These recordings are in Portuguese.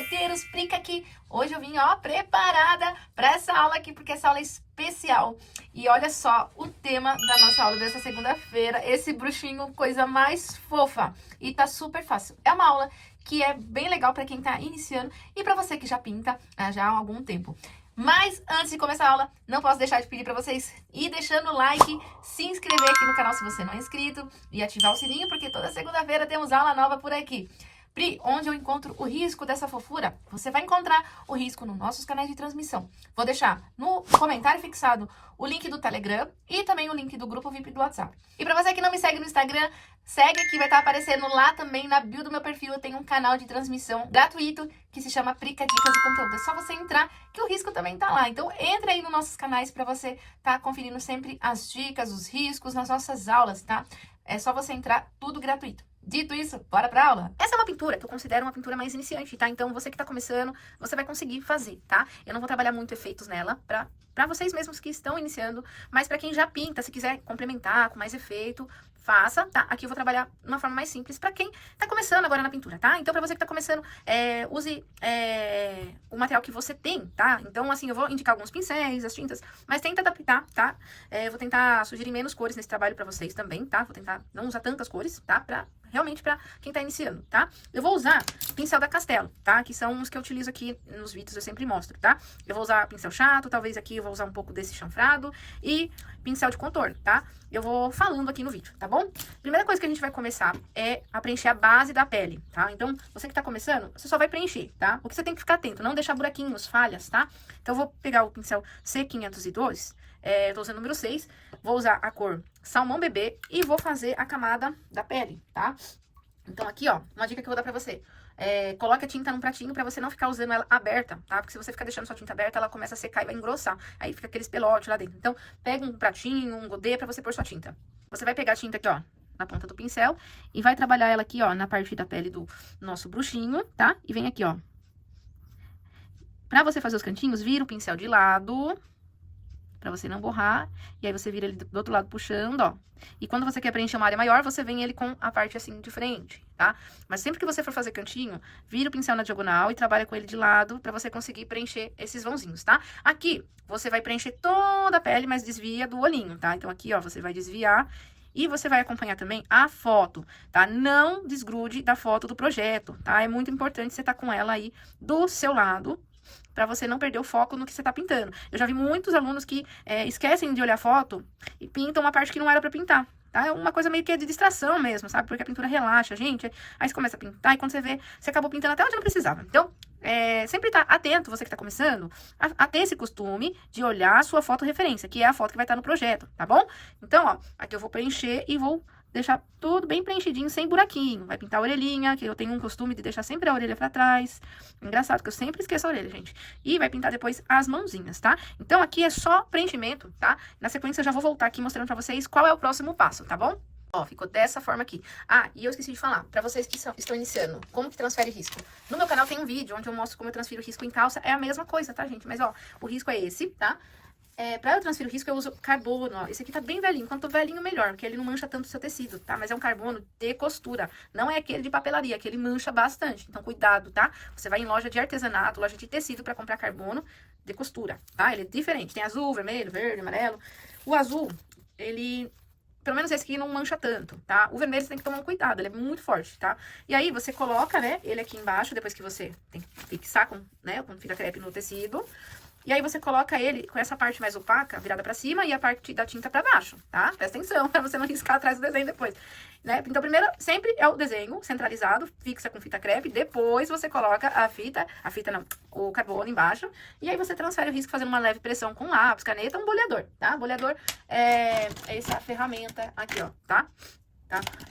Roteiros, Prica aqui. Hoje eu vim, ó, preparada para essa aula aqui, porque essa aula é especial. E olha só o tema da nossa aula dessa segunda-feira, esse bruxinho, coisa mais fofa. E tá super fácil. É uma aula que é bem legal para quem tá iniciando e para você que já pinta já há algum tempo. Mas antes de começar a aula, não posso deixar de pedir para vocês ir deixando o like, se inscrever aqui no canal se você não é inscrito e ativar o sininho, porque toda segunda-feira temos aula nova por aqui. Pri, onde eu encontro o risco dessa fofura? Você vai encontrar o risco nos nossos canais de transmissão. Vou deixar no comentário fixado o link do Telegram e também o link do grupo VIP do WhatsApp. E para você que não me segue no Instagram, segue aqui, vai estar aparecendo lá também na bio do meu perfil. Eu tenho um canal de transmissão gratuito que se chama Prica Dicas e Conteúdo. É só você entrar que o risco também tá lá. Então entre aí nos nossos canais para você estar conferindo sempre as dicas, os riscos nas nossas aulas, tá? É só você entrar, tudo gratuito. Dito isso, bora pra aula? Essa é uma pintura que eu considero uma pintura mais iniciante, tá? Então, você que tá começando, você vai conseguir fazer, tá? Eu não vou trabalhar muito efeitos nela pra vocês mesmos que estão iniciando, mas pra quem já pinta, se quiser complementar com mais efeito, faça, tá? Aqui eu vou trabalhar de uma forma mais simples pra quem tá começando agora na pintura, tá? Então, pra você que tá começando, use o material que você tem, tá? Então, assim, eu vou indicar alguns pincéis, as tintas, mas tenta adaptar, tá? Vou tentar sugerir menos cores nesse trabalho pra vocês também, tá? Vou tentar não usar tantas cores, tá? Realmente pra quem tá iniciando, tá? Eu vou usar pincel da Castelo, tá? Que são os que eu utilizo aqui nos vídeos, eu sempre mostro, tá? Eu vou usar pincel chato, talvez aqui eu vou usar um pouco desse chanfrado e pincel de contorno, tá? Eu vou falando aqui no vídeo, tá bom? Primeira coisa que a gente vai começar é a preencher a base da pele, tá? Então, você que tá começando, você só vai preencher, tá? O que você tem que ficar atento, não deixar buraquinhos, falhas, tá? Então, eu vou pegar o pincel C502, eu tô usando o número 6, vou usar a cor salmão bebê e vou fazer a camada da pele, tá? Então aqui, ó, uma dica que eu vou dar pra você. Coloque a tinta num pratinho pra você não ficar usando ela aberta, tá? Porque se você ficar deixando sua tinta aberta, ela começa a secar e vai engrossar. Aí fica aqueles pelotes lá dentro. Então, pega um pratinho, um godê pra você pôr sua tinta. Você vai pegar a tinta aqui, ó, na ponta do pincel e vai trabalhar ela aqui, ó, na parte da pele do nosso bruxinho, tá? E vem aqui, ó. Pra você fazer os cantinhos, vira o pincel de lado, pra você não borrar, e aí você vira ele do outro lado puxando, ó. E quando você quer preencher uma área maior, você vem ele com a parte assim de frente, tá? Mas sempre que você for fazer cantinho, vira o pincel na diagonal e trabalha com ele de lado pra você conseguir preencher esses vãozinhos, tá? Aqui, você vai preencher toda a pele, mas desvia do olhinho, tá? Então aqui, ó, você vai desviar e você vai acompanhar também a foto, tá? Não desgrude da foto do projeto, tá? É muito importante você estar com ela aí do seu lado, pra você não perder o foco no que você tá pintando. Eu já vi muitos alunos que esquecem de olhar a foto e pintam uma parte que não era pra pintar, tá? É uma coisa meio que de distração mesmo, sabe? Porque a pintura relaxa, gente. Aí você começa a pintar e quando você vê, você acabou pintando até onde não precisava. Então, sempre tá atento, você que tá começando, a ter esse costume de olhar a sua foto referência, que é a foto que vai estar no projeto, tá bom? Então, ó, aqui eu vou preencher e vou deixar tudo bem preenchidinho, sem buraquinho. Vai pintar a orelhinha, que eu tenho um costume de deixar sempre a orelha pra trás. Engraçado, que eu sempre esqueço a orelha, gente. E vai pintar depois as mãozinhas, tá? Então, aqui é só preenchimento, tá? Na sequência, eu já vou voltar aqui mostrando pra vocês qual é o próximo passo, tá bom? Ó, ficou dessa forma aqui. Ah, e eu esqueci de falar, pra vocês que estão iniciando, como que transfere risco? No meu canal tem um vídeo onde eu mostro como eu transfiro risco em calça. É a mesma coisa, tá, gente? Mas, ó, o risco é esse, tá? Pra eu transferir o risco, eu uso carbono, ó. Esse aqui tá bem velhinho. Quanto velhinho, melhor, porque ele não mancha tanto o seu tecido, tá? Mas é um carbono de costura. Não é aquele de papelaria, que ele mancha bastante. Então, cuidado, tá? Você vai em loja de artesanato, loja de tecido pra comprar carbono de costura, tá? Ele é diferente. Tem azul, vermelho, verde, amarelo. O azul, ele... Pelo menos esse aqui não mancha tanto, tá? O vermelho você tem que tomar um cuidado, ele é muito forte, tá? E aí, você coloca, né, ele aqui embaixo, depois que você tem que fixar com, né, com fita crepe no tecido. E aí, você coloca ele com essa parte mais opaca, virada pra cima, e a parte da tinta pra baixo, tá? Presta atenção, pra você não riscar atrás do desenho depois, né? Então, primeiro, sempre é o desenho centralizado, fixa com fita crepe, depois você coloca o carbono embaixo, e aí você transfere o risco fazendo uma leve pressão com lápis, caneta, um boleador, tá? Boleador é essa ferramenta aqui, ó, tá?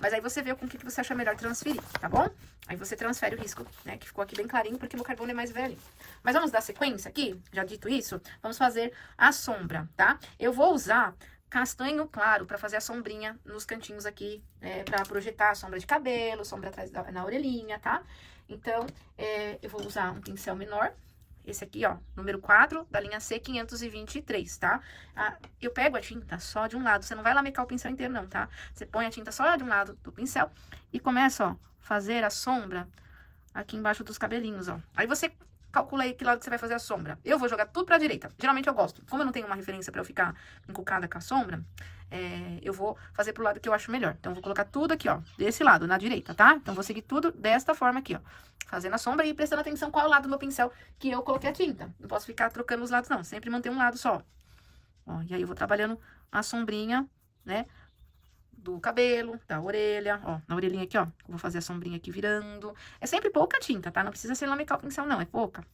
Mas aí você vê com o que você acha melhor transferir, tá bom? Aí você transfere o risco, né? Que ficou aqui bem clarinho, porque o meu carbono é mais velho. Mas vamos dar sequência aqui? Já dito isso, vamos fazer a sombra, tá? Eu vou usar castanho claro pra fazer a sombrinha nos cantinhos aqui, pra projetar a sombra de cabelo, sombra atrás na orelhinha, tá? Então, eu vou usar um pincel menor. Esse aqui, ó, número 4, da linha C523, tá? Eu pego a tinta só de um lado, você não vai lamecar o pincel inteiro não, tá? Você põe a tinta só de um lado do pincel e começa, ó, fazer a sombra aqui embaixo dos cabelinhos, ó. Aí você calcula aí que lado que você vai fazer a sombra. Eu vou jogar tudo pra direita. Geralmente eu gosto. Como eu não tenho uma referência pra eu ficar encucada com a sombra, eu vou fazer pro lado que eu acho melhor. Então, eu vou colocar tudo aqui, ó, desse lado, na direita, tá? Então, vou seguir tudo desta forma aqui, ó. Fazendo a sombra e prestando atenção qual é o lado do meu pincel que eu coloquei a tinta. Não posso ficar trocando os lados, não. Sempre manter um lado só. Ó, e aí, eu vou trabalhando a sombrinha, né? Do cabelo, da orelha, ó, na orelhinha aqui, ó, eu vou fazer a sombrinha aqui virando. É sempre pouca tinta, tá? Não precisa ser lamecar o pincel, não, é pouca.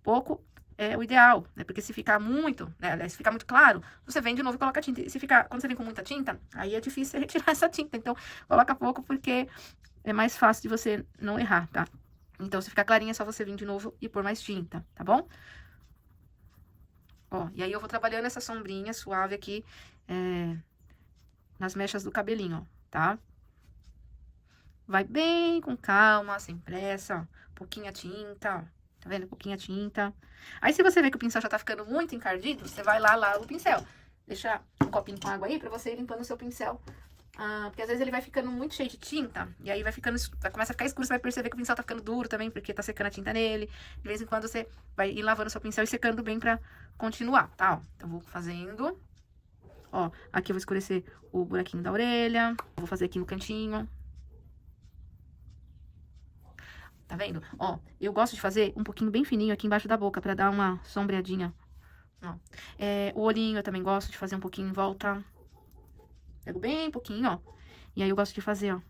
Pouco é o ideal, né? Porque se ficar muito, né? Aliás, se ficar muito claro, você vem de novo e coloca tinta. E se ficar, quando você vem com muita tinta, aí é difícil você retirar essa tinta. Então, coloca pouco porque é mais fácil de você não errar, tá? Então, se ficar clarinha, é só você vir de novo e pôr mais tinta, tá bom? Ó, e aí eu vou trabalhando essa sombrinha suave aqui, nas mechas do cabelinho, ó, tá? Vai bem com calma, sem pressa, ó. Pouquinha tinta, ó. Tá vendo? Pouquinha tinta. Aí, se você vê que o pincel já tá ficando muito encardido, você vai lá, lava o pincel. Deixa um copinho com água aí pra você ir limpando o seu pincel. Porque às vezes ele vai ficando muito cheio de tinta, e aí vai começa a ficar escuro, você vai perceber que o pincel tá ficando duro também, porque tá secando a tinta nele. De vez em quando você vai ir lavando o seu pincel e secando bem pra continuar, tá? Ó, então, vou fazendo. Ó, aqui eu vou escurecer o buraquinho da orelha. Vou fazer aqui no cantinho. Tá vendo? Ó, eu gosto de fazer um pouquinho bem fininho aqui embaixo da boca, pra dar uma sombreadinha. Ó, o olhinho eu também gosto de fazer um pouquinho em volta. Pego bem pouquinho, ó. E aí eu gosto de fazer, ó,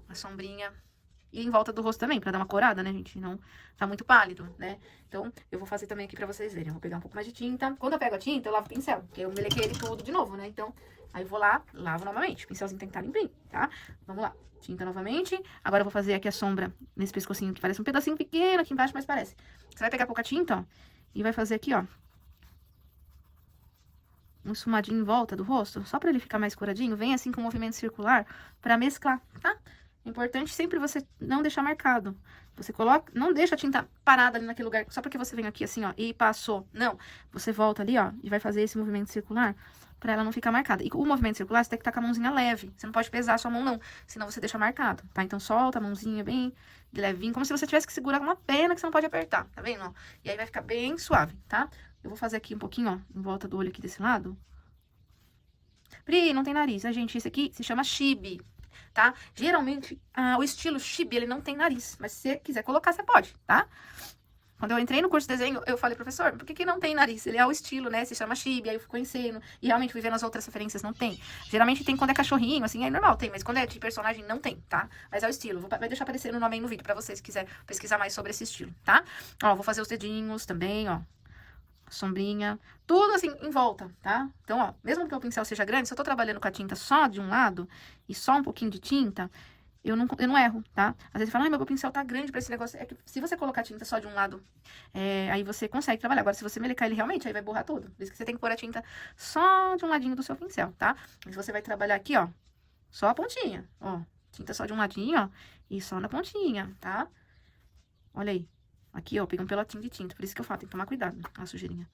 a sombrinha. E em volta do rosto também, pra dar uma corada, né, gente? Não tá muito pálido, né? Então, eu vou fazer também aqui pra vocês verem. Eu vou pegar um pouco mais de tinta. Quando eu pego a tinta, eu lavo o pincel, porque eu melequei ele tudo de novo, né? Então, aí eu vou lá, lavo novamente. O pincelzinho tem que estar limpinho, tá? Vamos lá. Tinta novamente. Agora eu vou fazer aqui a sombra nesse pescocinho, que parece um pedacinho pequeno aqui embaixo, mas parece. Você vai pegar pouca tinta, ó, e vai fazer aqui, ó, um esfumadinho em volta do rosto, só pra ele ficar mais coradinho. Vem assim com um movimento circular pra mesclar, tá? É importante sempre você não deixar marcado. Você coloca, não deixa a tinta parada ali naquele lugar, só porque você vem aqui assim, ó, e passou. Não, você volta ali, ó, e vai fazer esse movimento circular pra ela não ficar marcada. E o movimento circular, você tem que estar com a mãozinha leve. Você não pode pesar a sua mão, não, senão você deixa marcado, tá? Então, solta a mãozinha bem levinho, como se você tivesse que segurar uma pena que você não pode apertar, tá vendo, ó? E aí vai ficar bem suave, tá? Eu vou fazer aqui um pouquinho, ó, em volta do olho aqui desse lado. Pri, não tem nariz. A gente, esse aqui se chama chibi, tá? Geralmente, o estilo chibi, ele não tem nariz. Mas se você quiser colocar, você pode, tá? Quando eu entrei no curso de desenho, eu falei, professor, por que não tem nariz? Ele é o estilo, né? Se chama chibi, aí eu fui conhecendo. E realmente fui vendo as outras referências, não tem. Geralmente tem quando é cachorrinho, assim, é normal, tem. Mas quando é de personagem, não tem, tá? Mas é o estilo. Vai deixar aparecer o nome aí no vídeo pra vocês, se quiser pesquisar mais sobre esse estilo, tá? Ó, vou fazer os dedinhos também, ó. Sombrinha, tudo assim em volta, tá? Então, ó, mesmo que o pincel seja grande, se eu tô trabalhando com a tinta só de um lado e só um pouquinho de tinta, eu não erro, tá? Às vezes fala, ai, meu pincel tá grande pra esse negócio. É que se você colocar a tinta só de um lado, aí você consegue trabalhar. Agora, se você melecar ele realmente, aí vai borrar tudo. Por isso que você tem que pôr a tinta só de um ladinho do seu pincel, tá? Mas você vai trabalhar aqui, ó, só a pontinha, ó. Tinta só de um ladinho, ó, e só na pontinha, tá? Olha aí. Aqui, ó, peguei um pelotinho de tinta, por isso que eu falo, tem que tomar cuidado, a sujeirinha.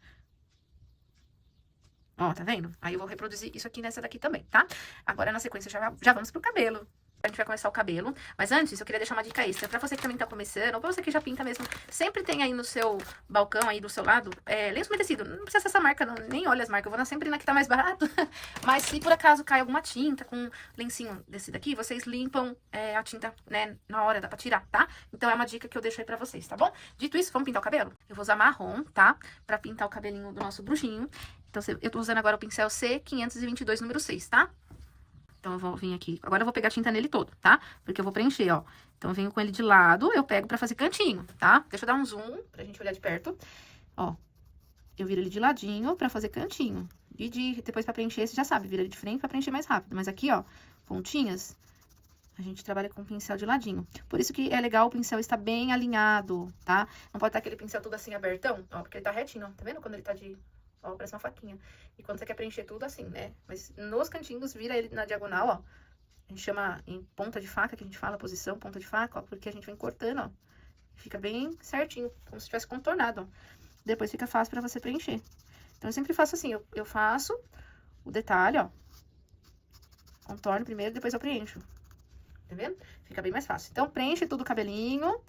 Ó, tá vendo? Aí eu vou reproduzir isso aqui nessa daqui também, tá? Agora, na sequência, já vamos pro cabelo. A gente vai começar o cabelo, mas antes eu queria deixar uma dica extra pra você que também tá começando, ou pra você que já pinta mesmo. Sempre tem aí no seu balcão, aí do seu lado, lenço umedecido. Não precisa ser essa marca, não, nem olha as marcas, eu vou sempre na que tá mais barato. Mas se por acaso cai alguma tinta com um lencinho desse daqui, vocês limpam a tinta, né, na hora, dá pra tirar, tá? Então é uma dica que eu deixo aí pra vocês, tá bom? Dito isso, vamos pintar o cabelo? Eu vou usar marrom, tá? Pra pintar o cabelinho do nosso bruxinho. Então eu tô usando agora o pincel C522 número 6, tá? Então, eu vou vir aqui. Agora eu vou pegar a tinta nele todo, tá? Porque eu vou preencher, ó. Então, eu venho com ele de lado, eu pego pra fazer cantinho, tá? Deixa eu dar um zoom pra gente olhar de perto. Ó, eu viro ele de ladinho pra fazer cantinho. E depois pra preencher, você já sabe, vira ele de frente pra preencher mais rápido. Mas aqui, ó, pontinhas, a gente trabalha com o pincel de ladinho. Por isso que é legal o pincel estar bem alinhado, tá? Não pode estar aquele pincel todo assim abertão, ó, porque ele tá retinho, ó. Tá vendo quando ele tá de... Ó, parece uma faquinha. E quando você quer preencher tudo assim, né? Mas nos cantinhos, vira ele na diagonal, ó. A gente chama em ponta de faca, que a gente fala, posição, ponta de faca, ó. Porque a gente vem cortando, ó. Fica bem certinho, como se tivesse contornado, ó. Depois fica fácil pra você preencher. Então, eu sempre faço assim, eu faço o detalhe, ó. Contorno primeiro, depois eu preencho. Tá vendo? Fica bem mais fácil. Então, preenche tudo o cabelinho.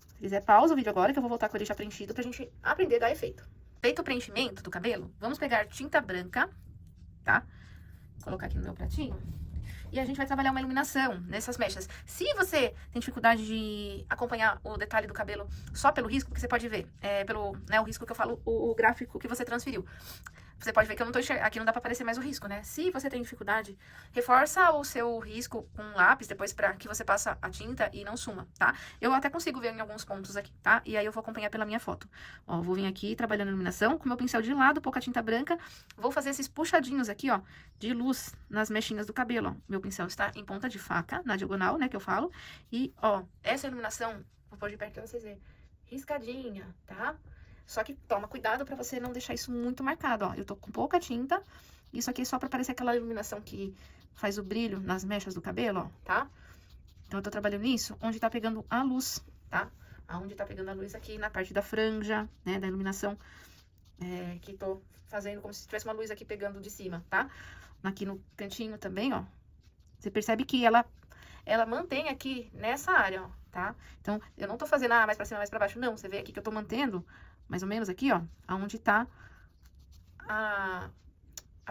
Se quiser, pausa o vídeo agora, que eu vou voltar com ele já preenchido pra gente aprender a dar efeito. Feito o preenchimento do cabelo, vamos pegar tinta branca, tá? Vou colocar aqui no meu pratinho. E a gente vai trabalhar uma iluminação nessas mechas. Se você tem dificuldade de acompanhar o detalhe do cabelo só pelo risco, porque você pode ver, pelo, né, o risco que eu falo, o gráfico que você transferiu. Você pode ver que eu não tô enxergando, aqui não dá pra aparecer mais o risco, né? Se você tem dificuldade, reforça o seu risco com um lápis, depois pra que você passe a tinta e não suma, tá? Eu até consigo ver em alguns pontos aqui, tá? E aí eu vou acompanhar pela minha foto. Ó, vou vir aqui trabalhando a iluminação com meu pincel de lado, pouca tinta branca. Vou fazer esses puxadinhos aqui, ó, de luz nas mechinhas do cabelo, ó. Meu pincel está em ponta de faca, na diagonal, né, que eu falo. E, ó, essa iluminação, vou pôr de perto pra vocês verem, riscadinha, tá? Só que toma cuidado pra você não deixar isso muito marcado, ó. Eu tô com pouca tinta. Isso aqui é só pra parecer aquela iluminação que faz o brilho nas mechas do cabelo, ó, tá? Então eu tô trabalhando nisso onde tá pegando a luz, tá? Aonde tá pegando a luz aqui na parte da franja, né, da iluminação. Que tô fazendo como se tivesse uma luz aqui pegando de cima, tá? Aqui no cantinho também, ó. Você percebe que ela mantém aqui nessa área, ó, tá? Então, eu não tô fazendo mais pra cima, mais pra baixo, não. Você vê aqui que eu tô mantendo mais ou menos aqui, ó, aonde tá a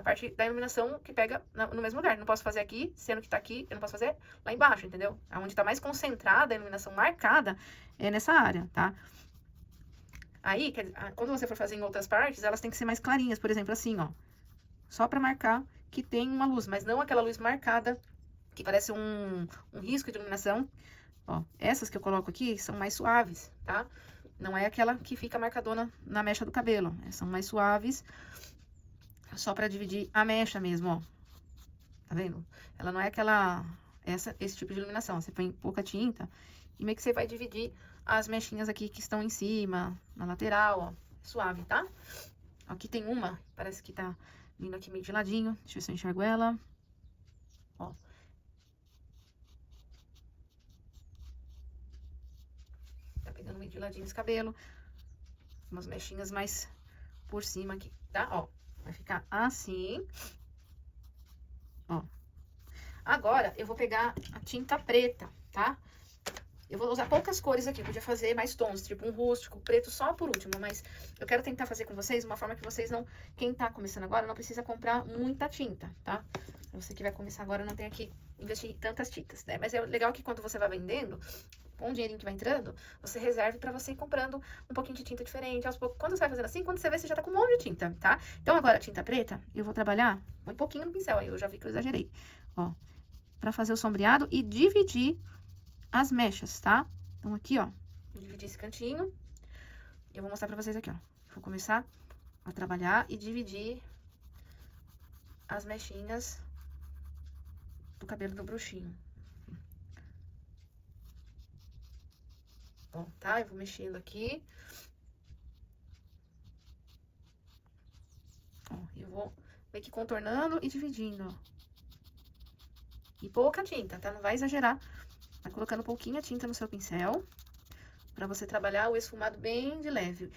parte da iluminação que pega no mesmo lugar. Não posso fazer aqui, sendo que tá aqui, eu não posso fazer lá embaixo, entendeu? Aonde tá mais concentrada a iluminação marcada é nessa área, tá? Aí, quando você for fazer em outras partes, elas têm que ser mais clarinhas, por exemplo, assim, ó. Só pra marcar que tem uma luz, mas não aquela luz marcada, que parece um risco de iluminação. Ó, essas que eu coloco aqui são mais suaves, tá? Não é aquela que fica marcadona na mecha do cabelo. São mais suaves, só pra dividir a mecha mesmo, ó. Tá vendo? Ela não é aquela... esse tipo de iluminação. Você põe pouca tinta e meio que você vai dividir as mechinhas aqui que estão em cima, na lateral, ó. Suave, tá? Aqui tem uma, parece que tá vindo aqui meio de ladinho. Deixa eu ver se eu enxergo ela. Ó. Tá pegando meio de ladinho esse cabelo. Umas mechinhas mais por cima aqui, tá? Ó, vai ficar assim. Ó. Agora, eu vou pegar a tinta preta, tá? Eu vou usar poucas cores aqui, podia fazer mais tons, tipo um rústico, preto só por último, mas eu quero tentar fazer com vocês uma forma que vocês não... Quem tá começando agora não precisa comprar muita tinta, tá? Você que vai começar agora não tem que investir em tantas tintas, né? Mas é legal que quando você vai vendendo, com o dinheirinho que vai entrando, você reserve pra você ir comprando um pouquinho de tinta diferente, aos poucos. Quando você vai fazendo assim, quando você vê, você já tá com um monte de tinta, tá? Então agora a tinta preta, eu vou trabalhar um pouquinho no pincel, aí eu já vi que eu exagerei, ó. Pra fazer o sombreado e dividir as mechas, tá? Então, aqui, ó, vou dividir esse cantinho. E eu vou mostrar pra vocês aqui, ó. Vou começar a trabalhar e dividir as mechinhas do cabelo do bruxinho. Ó, tá? Eu vou mexendo aqui. Ó, eu vou meio que contornando e dividindo, ó. E pouca tinta, tá? Não vai exagerar. Vai colocando pouquinha tinta no seu pincel, pra você trabalhar o esfumado bem de leve.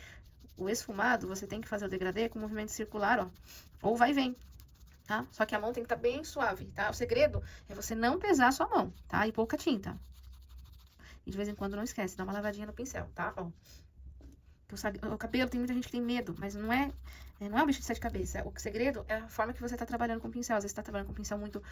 O esfumado, você tem que fazer o degradê com movimento circular, ó. Ou vai e vem, tá? Só que a mão tem que estar bem suave, tá? O segredo é você não pesar a sua mão, tá? E pouca tinta. E de vez em quando não esquece, dá uma lavadinha no pincel, tá? Ó. O cabelo, tem muita gente que tem medo, mas não é um bicho de sete cabeças. O segredo é a forma que você tá trabalhando com o pincel. Às vezes você tá trabalhando com o pincel muito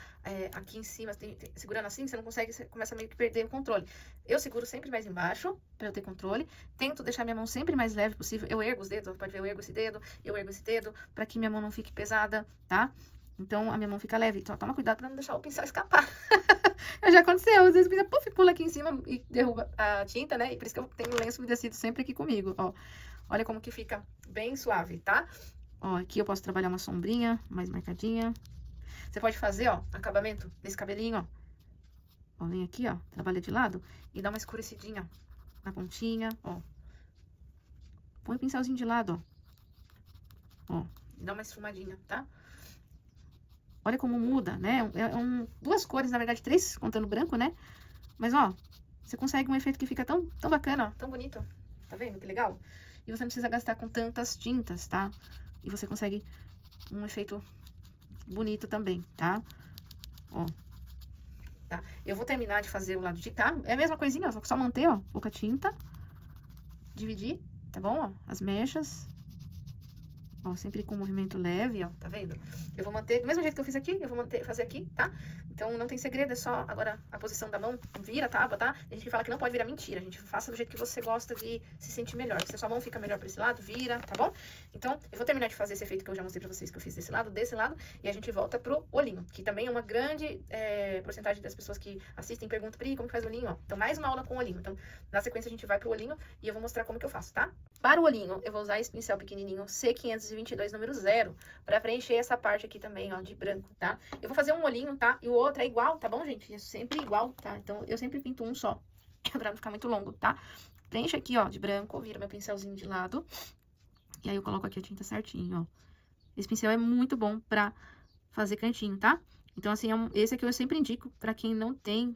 aqui em cima, segurando assim, você não consegue, você começa meio que perder o controle. Eu seguro sempre mais embaixo, pra eu ter controle. Tento deixar minha mão sempre mais leve possível. Eu ergo os dedos, pode ver, eu ergo esse dedo, pra que minha mão não fique pesada, tá? Então, a minha mão fica leve. Então, toma cuidado pra não deixar o pincel escapar. Já aconteceu, às vezes o pincel, puf, pula aqui em cima e derruba a tinta, né? E por isso que eu tenho o lenço umedecido sempre aqui comigo, ó. Olha como que fica bem suave, tá? Ó, aqui eu posso trabalhar uma sombrinha mais marcadinha. Você pode fazer, ó, acabamento desse cabelinho, ó. Ó, vem aqui, ó, trabalha de lado e dá uma escurecidinha na pontinha, ó. Põe o pincelzinho de lado, ó. Ó, e dá uma esfumadinha, tá? Olha como muda, né? Duas cores, na verdade, três, contando branco, né? Mas, ó, você consegue um efeito que fica tão bacana, ó, tão bonito. Tá vendo que legal? E você não precisa gastar com tantas tintas, tá? E você consegue um efeito bonito também, tá? Ó. tá? Eu vou terminar de fazer o lado de cá. É a mesma coisinha, ó. Só manter, ó, pouca tinta. Dividir, tá bom, ó? As mechas. Ó, sempre com um movimento leve, ó, tá vendo? Eu vou manter, do mesmo jeito que eu fiz aqui, eu vou fazer aqui, tá? Então, não tem segredo, é só agora a posição da mão, vira a tábua, tá? Tem gente que fala que não pode virar, mentira, gente. Faça do jeito que você gosta de se sentir melhor. Se a sua mão fica melhor pra esse lado, vira, tá bom? Então, eu vou terminar de fazer esse efeito que eu já mostrei pra vocês, que eu fiz desse lado, e a gente volta pro olhinho, que também é uma grande porcentagem das pessoas que assistem perguntam, Pri, como que faz o olhinho, ó? Então, mais uma aula com o olhinho. Então, na sequência, a gente vai pro olhinho e eu vou mostrar como que eu faço, tá? Para o olhinho, eu vou usar esse pincel pequenininho C522 número 0 para preencher essa parte aqui também, ó, de branco, tá? Eu vou fazer um olhinho, tá? E o outro é igual, tá bom, gente? É sempre igual, tá? Então, eu sempre pinto um só, pra não ficar muito longo, tá? Preenche aqui, ó, de branco, vira meu pincelzinho de lado. E aí, eu coloco aqui a tinta certinho, ó. Esse pincel é muito bom pra fazer cantinho, tá? Então, assim, esse aqui eu sempre indico pra quem não tem.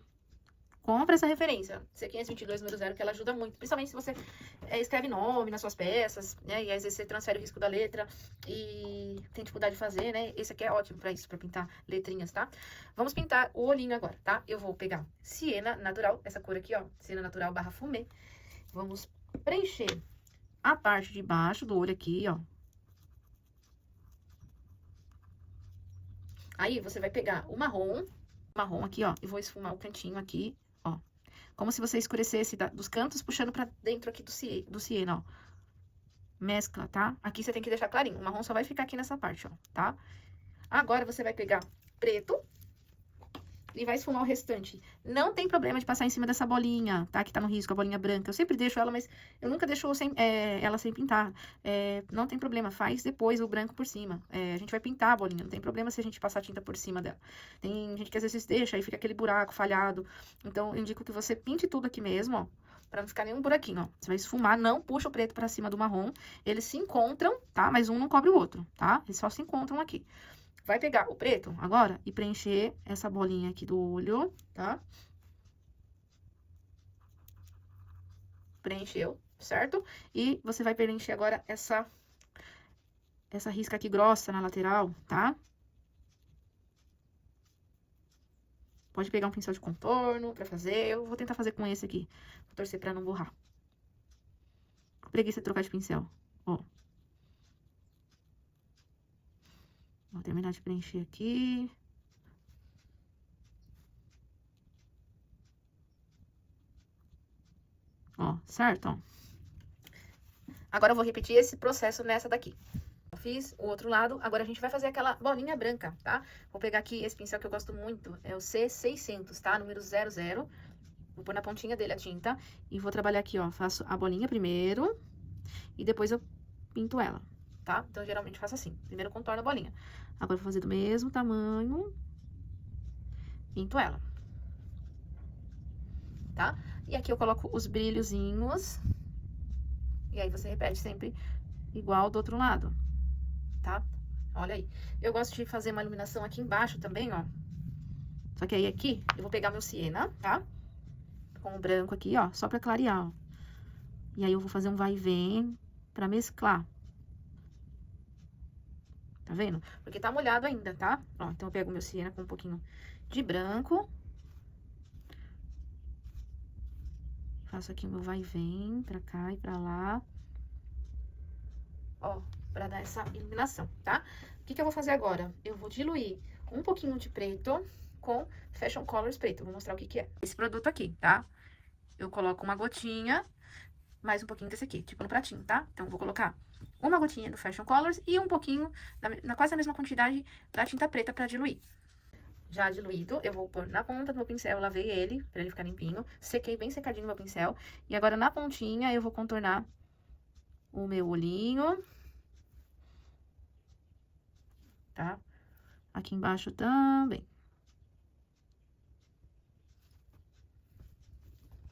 Compra essa referência, C522 número 0, que ela ajuda muito. Principalmente se você escreve nome nas suas peças, né? E às vezes você transfere o risco da letra e tem dificuldade de fazer, né? Esse aqui é ótimo pra isso, pra pintar letrinhas, tá? Vamos pintar o olhinho agora, tá? Eu vou pegar Siena Natural, essa cor aqui, ó. Siena Natural barra fumê. Vamos preencher a parte de baixo do olho aqui, ó. Aí, você vai pegar o marrom aqui, ó. E vou esfumar o cantinho aqui, ó. Como se você escurecesse dos cantos, puxando pra dentro aqui do siena, ó. Mescla, tá? Aqui você tem que deixar clarinho. O marrom só vai ficar aqui nessa parte, ó, tá? Agora, você vai pegar preto e vai esfumar o restante. Não tem problema de passar em cima dessa bolinha, tá? Que tá no risco, a bolinha branca. Eu sempre deixo ela, mas eu nunca deixo ela sem pintar. Não tem problema, faz depois o branco por cima. A gente vai pintar a bolinha, não tem problema se a gente passar tinta por cima dela. Tem gente que às vezes deixa, aí fica aquele buraco falhado. Então, eu indico que você pinte tudo aqui mesmo, ó. Pra não ficar nenhum buraquinho, ó. Você vai esfumar, não puxa o preto pra cima do marrom. Eles se encontram, tá? Mas um não cobre o outro, tá? Eles só se encontram aqui. Vai pegar o preto agora e preencher essa bolinha aqui do olho, tá? Preencheu, certo? E você vai preencher agora essa risca aqui grossa na lateral, tá? Pode pegar um pincel de contorno pra fazer. Eu vou tentar fazer com esse aqui. Vou torcer pra não borrar. Preguiça de trocar de pincel, ó. Vou terminar de preencher aqui. Ó, certo, ó. Agora eu vou repetir esse processo nessa daqui. Eu fiz o outro lado, agora a gente vai fazer aquela bolinha branca, tá? Vou pegar aqui esse pincel que eu gosto muito, é o C600, tá? Número 00. Vou pôr na pontinha dele a tinta e vou trabalhar aqui, ó. Faço a bolinha primeiro e depois eu pinto ela, tá? Então, geralmente faço assim. Primeiro contorno a bolinha. Agora, eu vou fazer do mesmo tamanho. Pinto ela. Tá? E aqui eu coloco os brilhozinhos. E aí, você repete sempre igual do outro lado, tá? Olha aí. Eu gosto de fazer uma iluminação aqui embaixo também, ó. Só que aí, aqui, eu vou pegar meu siena, tá? Com o branco aqui, ó, só pra clarear, ó. E aí, eu vou fazer um vai e vem pra mesclar. Tá vendo? Porque tá molhado ainda, tá? Ó, então eu pego meu siena com um pouquinho de branco. Faço aqui o meu vai e vem pra cá e pra lá. Ó, pra dar essa iluminação, tá? O que que eu vou fazer agora? Eu vou diluir um pouquinho de preto com Fashion Colors preto. Vou mostrar o que que é. Esse produto aqui, tá? Eu coloco uma gotinha, mais um pouquinho desse aqui, tipo no pratinho, tá? Então, eu vou colocar uma gotinha do Fashion Colors e um pouquinho, quase a mesma quantidade da tinta preta pra diluir. Já diluído, eu vou pôr na ponta do meu pincel, lavei ele, pra ele ficar limpinho. Sequei bem secadinho o meu pincel. E agora, na pontinha, eu vou contornar o meu olhinho. Tá? Aqui embaixo também.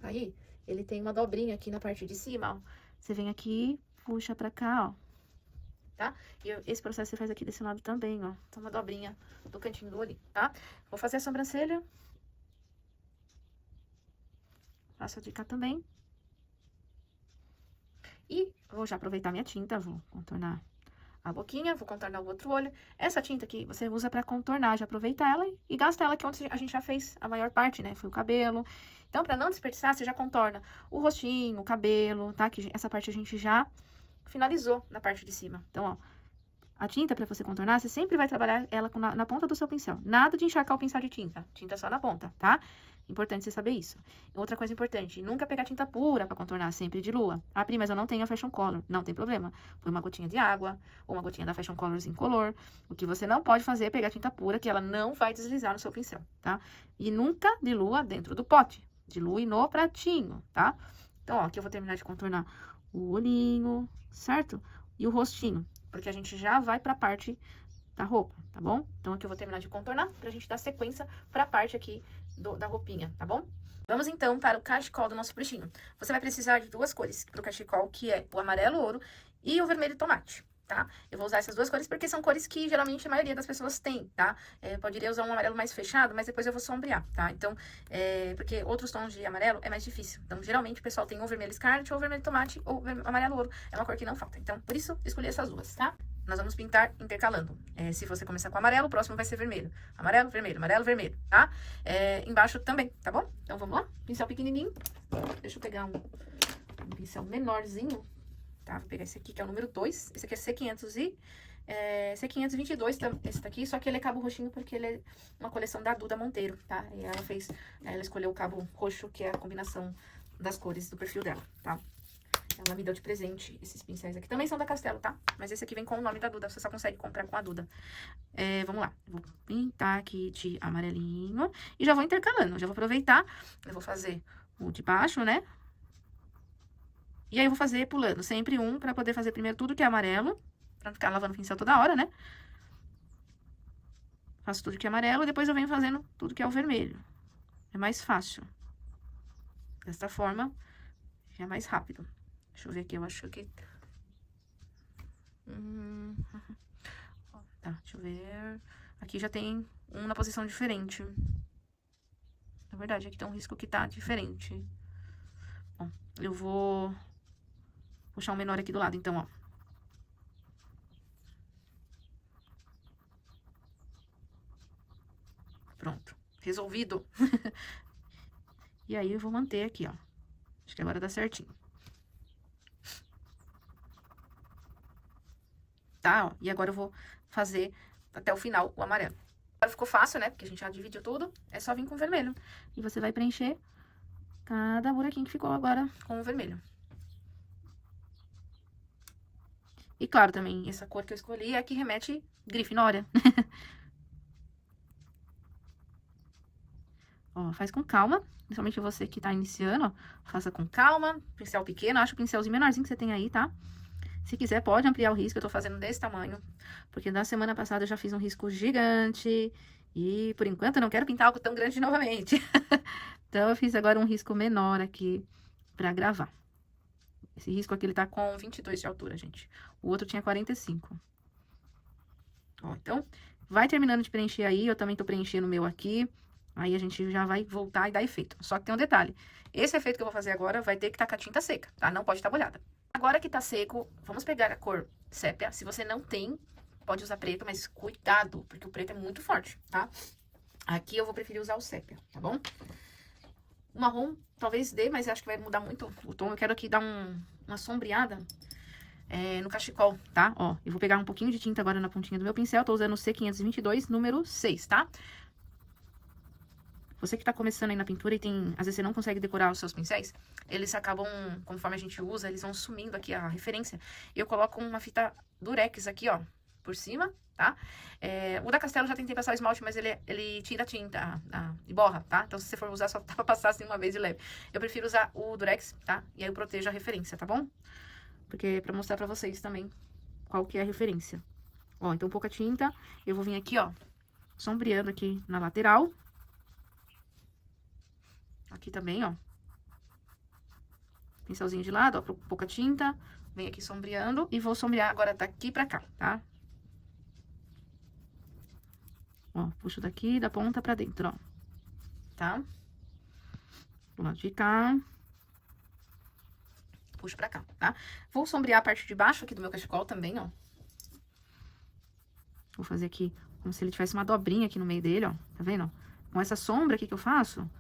Aí, ele tem uma dobrinha aqui na parte de cima, ó. Você vem aqui, puxa pra cá, ó. Tá? E esse processo você faz aqui desse lado também, ó. Então, uma dobrinha do cantinho do olhinho, tá? Vou fazer a sobrancelha. Faço a de cá também. E vou já aproveitar minha tinta, vou contornar a boquinha, vou contornar o outro olho. Essa tinta aqui você usa pra contornar, já aproveita ela e gasta ela, que onde a gente já fez a maior parte, né? Foi o cabelo. Então, pra não desperdiçar, você já contorna o rostinho, o cabelo, tá? Que essa parte a gente já finalizou na parte de cima. Então, ó, a tinta pra você contornar, você sempre vai trabalhar ela na ponta do seu pincel. Nada de encharcar o pincel de tinta. Tinta só na ponta, tá? Importante você saber isso. Outra coisa importante, nunca pegar tinta pura pra contornar, sempre de lua. Ah, Pri, mas eu não tenho a Fashion Color. Não tem problema. Põe uma gotinha de água ou uma gotinha da Fashion Colors incolor. O que você não pode fazer é pegar tinta pura, que ela não vai deslizar no seu pincel, tá? E nunca de lua dentro do pote. Dilui no pratinho, tá? Então, ó, aqui eu vou terminar de contornar o olhinho, certo? E o rostinho, porque a gente já vai pra parte da roupa, tá bom? Então, aqui eu vou terminar de contornar pra gente dar sequência pra parte aqui da roupinha, tá bom? Vamos, então, para o cachecol do nosso bruxinho. Você vai precisar de duas cores pro cachecol, que é o amarelo ouro e o vermelho tomate, tá? Eu vou usar essas duas cores porque são cores que geralmente a maioria das pessoas tem, tá? Poderia usar um amarelo mais fechado, mas depois eu vou sombrear, tá? Então, porque outros tons de amarelo é mais difícil. Então, geralmente o pessoal tem ou vermelho scarlet, ou vermelho tomate, ou amarelo ouro. É uma cor que não falta. Então, por isso, escolhi essas duas, tá? Nós vamos pintar intercalando. Se você começar com amarelo, o próximo vai ser vermelho. Amarelo, vermelho, tá? Embaixo também, tá bom? Então, vamos lá? Pincel pequenininho. Deixa eu pegar um pincel menorzinho. Tá, vou pegar esse aqui, que é o número 2. Esse aqui é C522, esse daqui, só que ele é cabo roxinho porque ele é uma coleção da Duda Monteiro, tá? E ela escolheu o cabo roxo, que é a combinação das cores do perfil dela, tá? Ela me deu de presente esses pincéis aqui. Também são da Castelo, tá? Mas esse aqui vem com o nome da Duda, você só consegue comprar com a Duda. Vamos lá. Vou pintar aqui de amarelinho e já vou intercalando. Já vou aproveitar, eu vou fazer o de baixo, né? E aí eu vou fazer pulando, sempre um, pra poder fazer primeiro tudo que é amarelo, pra não ficar lavando o pincel toda hora, né? Faço tudo que é amarelo e depois eu venho fazendo tudo que é o vermelho. É mais fácil. Desta forma, é mais rápido. Deixa eu ver aqui, eu acho que... Tá, deixa eu ver... Aqui já tem um na posição diferente. Na verdade, aqui tem um risco que tá diferente. Bom, eu vou... puxar um menor aqui do lado, então, ó. Pronto. Resolvido. E aí, eu vou manter aqui, ó. Acho que agora dá certinho. Tá, ó. E agora eu vou fazer até o final o amarelo. Agora ficou fácil, né? Porque a gente já dividiu tudo. É só vir com o vermelho. E você vai preencher cada buraquinho que ficou agora com o vermelho. E claro, também, essa cor que eu escolhi é a que remete Grifinória. Ó, faz com calma, principalmente você que tá iniciando, ó. Faça com calma, pincel pequeno, acha o pincelzinho menorzinho que você tem aí, tá? Se quiser, pode ampliar o risco, eu tô fazendo desse tamanho. Porque na semana passada eu já fiz um risco gigante. E, por enquanto, eu não quero pintar algo tão grande novamente. Então, eu fiz agora um risco menor aqui pra gravar. Esse risco aqui, ele tá com 22 de altura, gente. O outro tinha 45. Ó, então, vai terminando de preencher aí. Eu também tô preenchendo o meu aqui. Aí, a gente já vai voltar e dar efeito. Só que tem um detalhe. Esse efeito que eu vou fazer agora vai ter que estar com a tinta seca, tá? Não pode estar molhada. Agora que tá seco, vamos pegar a cor sépia. Se você não tem, pode usar preto, mas cuidado, porque o preto é muito forte, tá? Aqui eu vou preferir usar o sépia, tá bom? O marrom talvez dê, mas acho que vai mudar muito o tom. Eu quero aqui dar uma sombreada no cachecol, tá? Ó, eu vou pegar um pouquinho de tinta agora na pontinha do meu pincel. Tô usando o C522, número 6, tá? Você que tá começando aí na pintura e às vezes você não consegue decorar os seus pincéis, eles acabam, conforme a gente usa, eles vão sumindo aqui a referência. Eu coloco uma fita durex aqui, ó, por cima, tá? O da Castelo eu já tentei passar o esmalte, mas ele tira a tinta e borra, tá? Então, se você for usar, só dá pra passar assim uma vez de leve. Eu prefiro usar o durex, tá? E aí eu protejo a referência, tá bom? Porque é pra mostrar pra vocês também qual que é a referência. Ó, então pouca tinta. Eu vou vir aqui, ó, sombreando aqui na lateral. Aqui também, ó. Pincelzinho de lado, ó, pouca tinta. Vem aqui sombreando. E vou sombrear agora daqui pra cá, tá? Ó, puxo daqui, da ponta pra dentro, ó. Tá? Do lado de cá. Puxo pra cá, tá? Vou sombrear a parte de baixo aqui do meu cachecol também, ó. Vou fazer aqui como se ele tivesse uma dobrinha aqui no meio dele, ó. Tá vendo? Com essa sombra aqui que eu faço,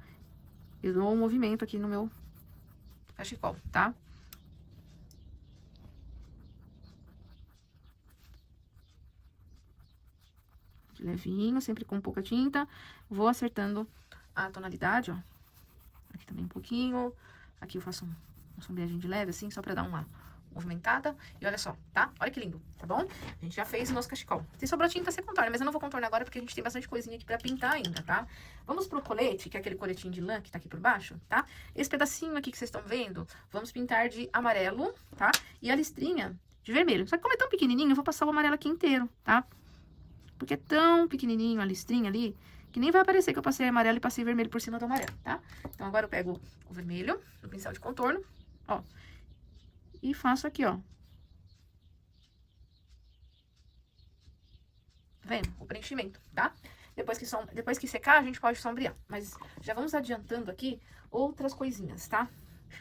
eu dou um movimento aqui no meu cachecol, tá? De levinho, sempre com pouca tinta. Vou acertando a tonalidade, ó. Aqui também um pouquinho. Aqui eu faço uma sombreadinha de leve, assim, só pra dar uma movimentada. E olha só, tá? Olha que lindo, tá bom? A gente já fez o nosso cachecol. Se sobrou tinta, você contorna, mas eu não vou contornar agora porque a gente tem bastante coisinha aqui pra pintar ainda, tá? Vamos pro colete, que é aquele coletinho de lã que tá aqui por baixo, tá? Esse pedacinho aqui que vocês estão vendo, vamos pintar de amarelo, tá? E a listrinha de vermelho. Só que como é tão pequenininho, eu vou passar o amarelo aqui inteiro, tá? Porque é tão pequenininho a listrinha ali, que nem vai aparecer que eu passei amarelo e passei vermelho por cima do amarelo, tá? Então, agora eu pego o vermelho, no pincel de contorno, ó. E faço aqui, ó. Tá vendo? O preenchimento, tá? Depois que secar, a gente pode sombrear. Mas já vamos adiantando aqui outras coisinhas, tá?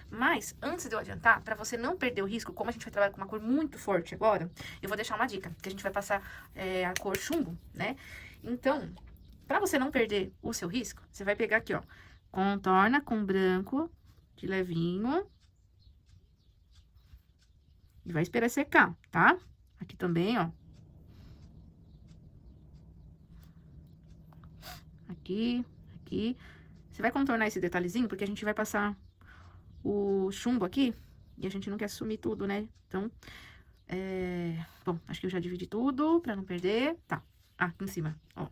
Mas, antes de eu adiantar, pra você não perder o risco, como a gente vai trabalhar com uma cor muito forte agora, eu vou deixar uma dica, que a gente vai passar a cor chumbo, né? Então, pra você não perder o seu risco, você vai pegar aqui, ó, contorna com branco, de levinho, e vai esperar secar, tá? Aqui também, ó. Aqui, aqui. Você vai contornar esse detalhezinho, porque a gente vai passar o chumbo aqui, e a gente não quer sumir tudo, né? Então, bom, acho que eu já dividi tudo, pra não perder. Tá, aqui em cima, ó.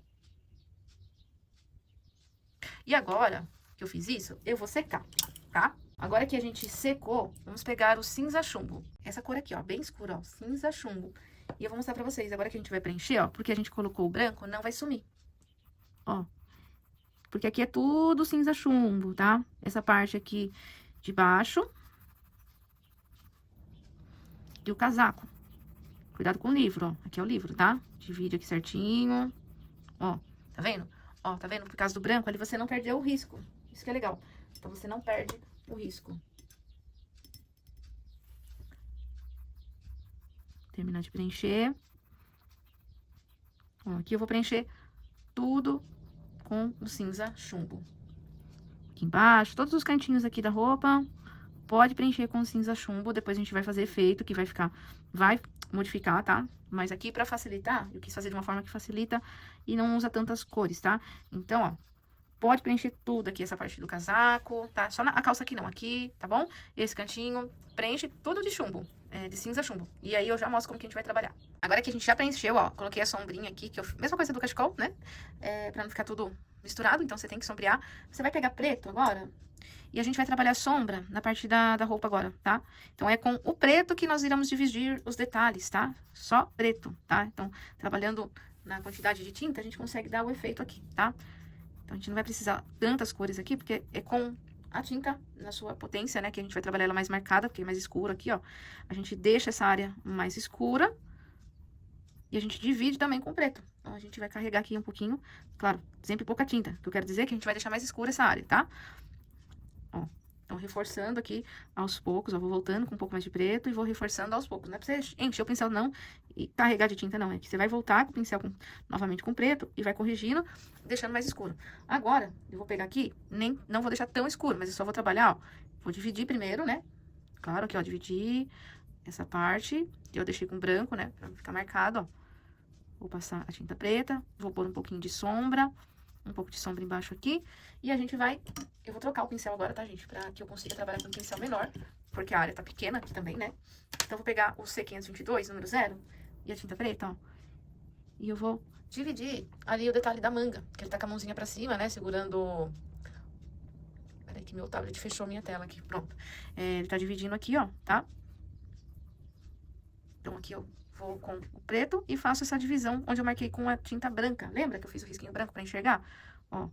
E agora que eu fiz isso, eu vou secar, tá? Agora que a gente secou, vamos pegar o cinza chumbo. Essa cor aqui, ó, bem escura, ó, cinza chumbo. E eu vou mostrar pra vocês, agora que a gente vai preencher, ó, porque a gente colocou o branco, não vai sumir. Ó, porque aqui é tudo cinza chumbo, tá? Essa parte aqui de baixo. E o casaco. Cuidado com o livro, ó. Aqui é o livro, tá? Divide aqui certinho. Ó, tá vendo? Ó, tá vendo? Por causa do branco, ali você não perdeu o risco. Isso que é legal. Então, você não perde o risco. Terminar de preencher. Ó, aqui eu vou preencher tudo com o cinza chumbo. Aqui embaixo, todos os cantinhos aqui da roupa, pode preencher com o cinza chumbo. Depois a gente vai fazer efeito, que vai ficar, vai modificar, tá? Mas aqui pra facilitar, eu quis fazer de uma forma que facilita e não usa tantas cores, tá? Então, ó, pode preencher tudo aqui, essa parte do casaco, tá? Só a calça aqui não, aqui, tá bom? Esse cantinho, preenche tudo de chumbo, de cinza chumbo. E aí eu já mostro como que a gente vai trabalhar. Agora que a gente já preencheu, ó, coloquei a sombrinha aqui, que eu... mesma coisa do cachecol, né? Pra não ficar tudo misturado, então você tem que sombrear. Você vai pegar preto agora e a gente vai trabalhar a sombra na parte da roupa agora, tá? Então, é com o preto que nós iremos dividir os detalhes, tá? Só preto, tá? Então, trabalhando na quantidade de tinta, a gente consegue dar o efeito aqui, tá? Então, a gente não vai precisar tantas cores aqui, porque é com a tinta na sua potência, né? Que a gente vai trabalhar ela mais marcada, porque é mais escura aqui, ó. A gente deixa essa área mais escura e a gente divide também com preto. Então, a gente vai carregar aqui um pouquinho, claro, sempre pouca tinta. O que eu quero dizer é que a gente vai deixar mais escura essa área, tá? Ó, então, reforçando aqui aos poucos, ó, vou voltando com um pouco mais de preto e vou reforçando aos poucos. Não é pra você encher o pincel não e carregar de tinta não, é que você vai voltar com o pincel novamente com preto e vai corrigindo, deixando mais escuro. Agora, eu vou pegar aqui, não vou deixar tão escuro, mas eu só vou trabalhar, ó, vou dividir primeiro, né? Claro, aqui, ó, dividir essa parte, que eu deixei com branco, né, pra ficar marcado, ó. Vou passar a tinta preta, vou pôr um pouquinho de sombra, um pouco de sombra embaixo aqui. E a gente vai... Eu vou trocar o pincel agora, tá, gente? Pra que eu consiga trabalhar com um pincel menor, porque a área tá pequena aqui também, né? Então, eu vou pegar o C522, número 0, e a tinta preta, ó. E eu vou dividir ali o detalhe da manga, que ele tá com a mãozinha pra cima, né? Segurando... Peraí que meu tablet fechou minha tela aqui, pronto. Ele tá dividindo aqui, ó, tá? Então, aqui eu vou com o preto e faço essa divisão onde eu marquei com a tinta branca. Lembra que eu fiz o risquinho branco pra enxergar? Ó,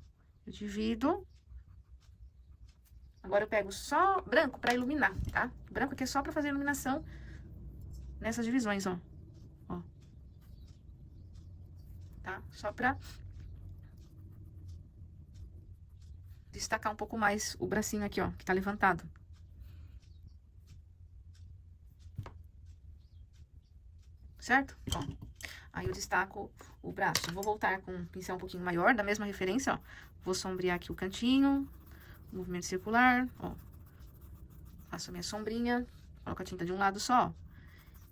eu divido. Agora eu pego só branco pra iluminar, tá? Branco aqui é só pra fazer iluminação nessas divisões, ó. Ó. Tá? Só pra destacar um pouco mais o bracinho aqui, ó, que tá levantado. Certo? Ó, aí eu destaco o braço. Vou voltar com um pincel um pouquinho maior, da mesma referência, ó. Vou sombrear aqui o cantinho, movimento circular, ó. Faço a minha sombrinha, coloco a tinta de um lado só, ó.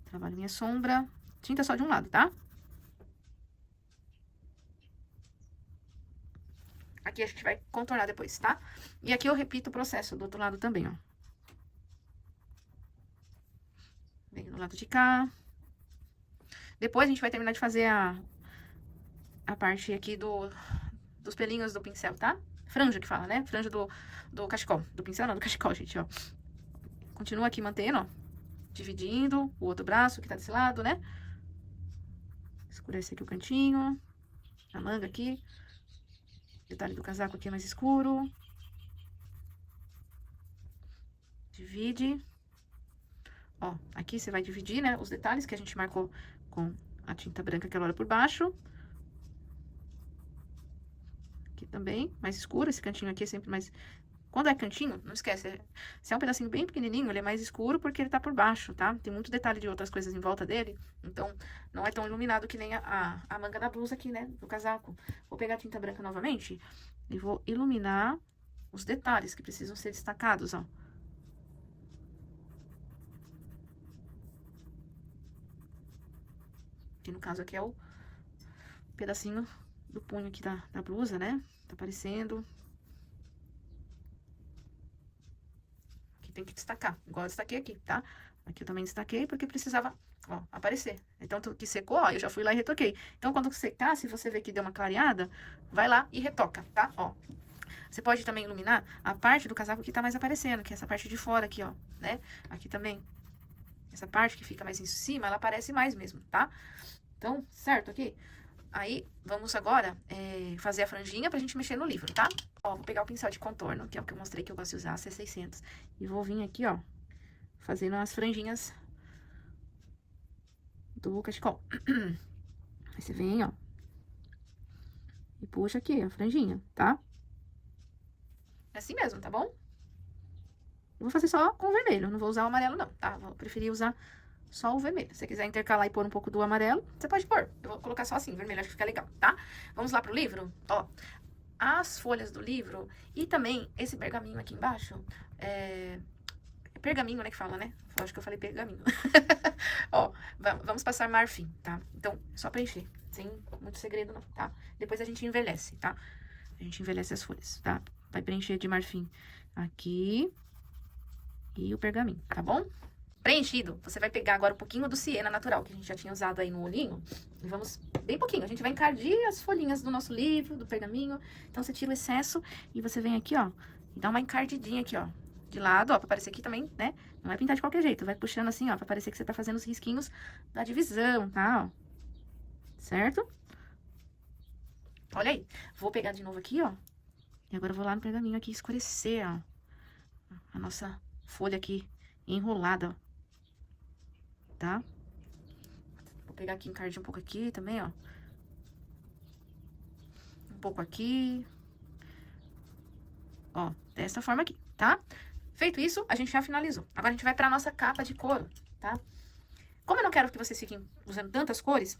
Trabalho minha sombra, tinta só de um lado, tá? Aqui a gente vai contornar depois, tá? E aqui eu repito o processo do outro lado também, ó. Venho do lado de cá. Depois a gente vai terminar de fazer a parte aqui dos pelinhos do pincel, tá? Franja que fala, né? Franja do cachecol. Do pincel não, do cachecol, gente, ó. Continua aqui mantendo, ó. Dividindo o outro braço que tá desse lado, né? Escurece aqui o cantinho. A manga aqui. Detalhe do casaco aqui é mais escuro. Divide. Ó, aqui você vai dividir, né? Os detalhes que a gente marcou com a tinta branca aquela hora por baixo. Aqui também, mais escuro. Esse cantinho aqui é sempre mais... Quando é cantinho, não esquece, se é um pedacinho bem pequenininho, ele é mais escuro porque ele tá por baixo, tá? Tem muito detalhe de outras coisas em volta dele, então não é tão iluminado que nem a manga da blusa aqui, né? Do casaco. Vou pegar a tinta branca novamente e vou iluminar os detalhes que precisam ser destacados, ó. Que no caso aqui é o pedacinho do punho aqui da blusa, né? Tá aparecendo. Aqui tem que destacar, igual eu destaquei aqui, tá? Aqui eu também destaquei porque precisava, ó, aparecer. Então, que secou, ó, eu já fui lá e retoquei. Então, quando secar, se você ver que deu uma clareada, vai lá e retoca, tá? Ó. Você pode também iluminar a parte do casaco que tá mais aparecendo, que é essa parte de fora aqui, ó, né? Aqui também. Essa parte que fica mais em cima, ela aparece mais mesmo, tá? Então, certo aqui? Aí, vamos agora fazer a franjinha pra gente mexer no livro, tá? Ó, vou pegar o pincel de contorno, que é o que eu mostrei que eu gosto de usar, a C600. E vou vir aqui, ó, fazendo as franjinhas do cachecol. Aí você vem, ó, e puxa aqui a franjinha, tá? É assim mesmo, tá bom? Eu vou fazer só com o vermelho, não vou usar o amarelo não, tá? Vou preferir usar só o vermelho. Se você quiser intercalar e pôr um pouco do amarelo, você pode pôr. Eu vou colocar só assim, vermelho, acho que fica legal, tá? Vamos lá pro livro? Ó, as folhas do livro e também esse pergaminho aqui embaixo, pergaminho, né, que fala, né? Eu acho que eu falei pergaminho. Ó, vamos passar marfim, tá? Então, é só preencher, sem muito segredo não, tá? Depois a gente envelhece, tá? A gente envelhece as folhas, tá? Vai preencher de marfim aqui e o pergaminho, tá bom? Preenchido, você vai pegar agora um pouquinho do siena natural, que a gente já tinha usado aí no olhinho. E vamos, bem pouquinho, a gente vai encardir as folhinhas do nosso livro, do pergaminho. Então, você tira o excesso e você vem aqui, ó, e dá uma encardidinha aqui, ó, de lado, ó, pra aparecer aqui também, né? Não vai pintar de qualquer jeito, vai puxando assim, ó, pra parecer que você tá fazendo os risquinhos da divisão, tá, ó. Certo? Olha aí, vou pegar de novo aqui, ó, e agora eu vou lá no pergaminho aqui escurecer, ó, a nossa folha aqui enrolada, ó. Tá? Vou pegar aqui, encardir um pouco aqui também, ó. Um pouco aqui. Ó, dessa forma aqui, tá? Feito isso, a gente já finalizou. Agora a gente vai pra nossa capa de couro, tá? Como eu não quero que vocês fiquem usando tantas cores,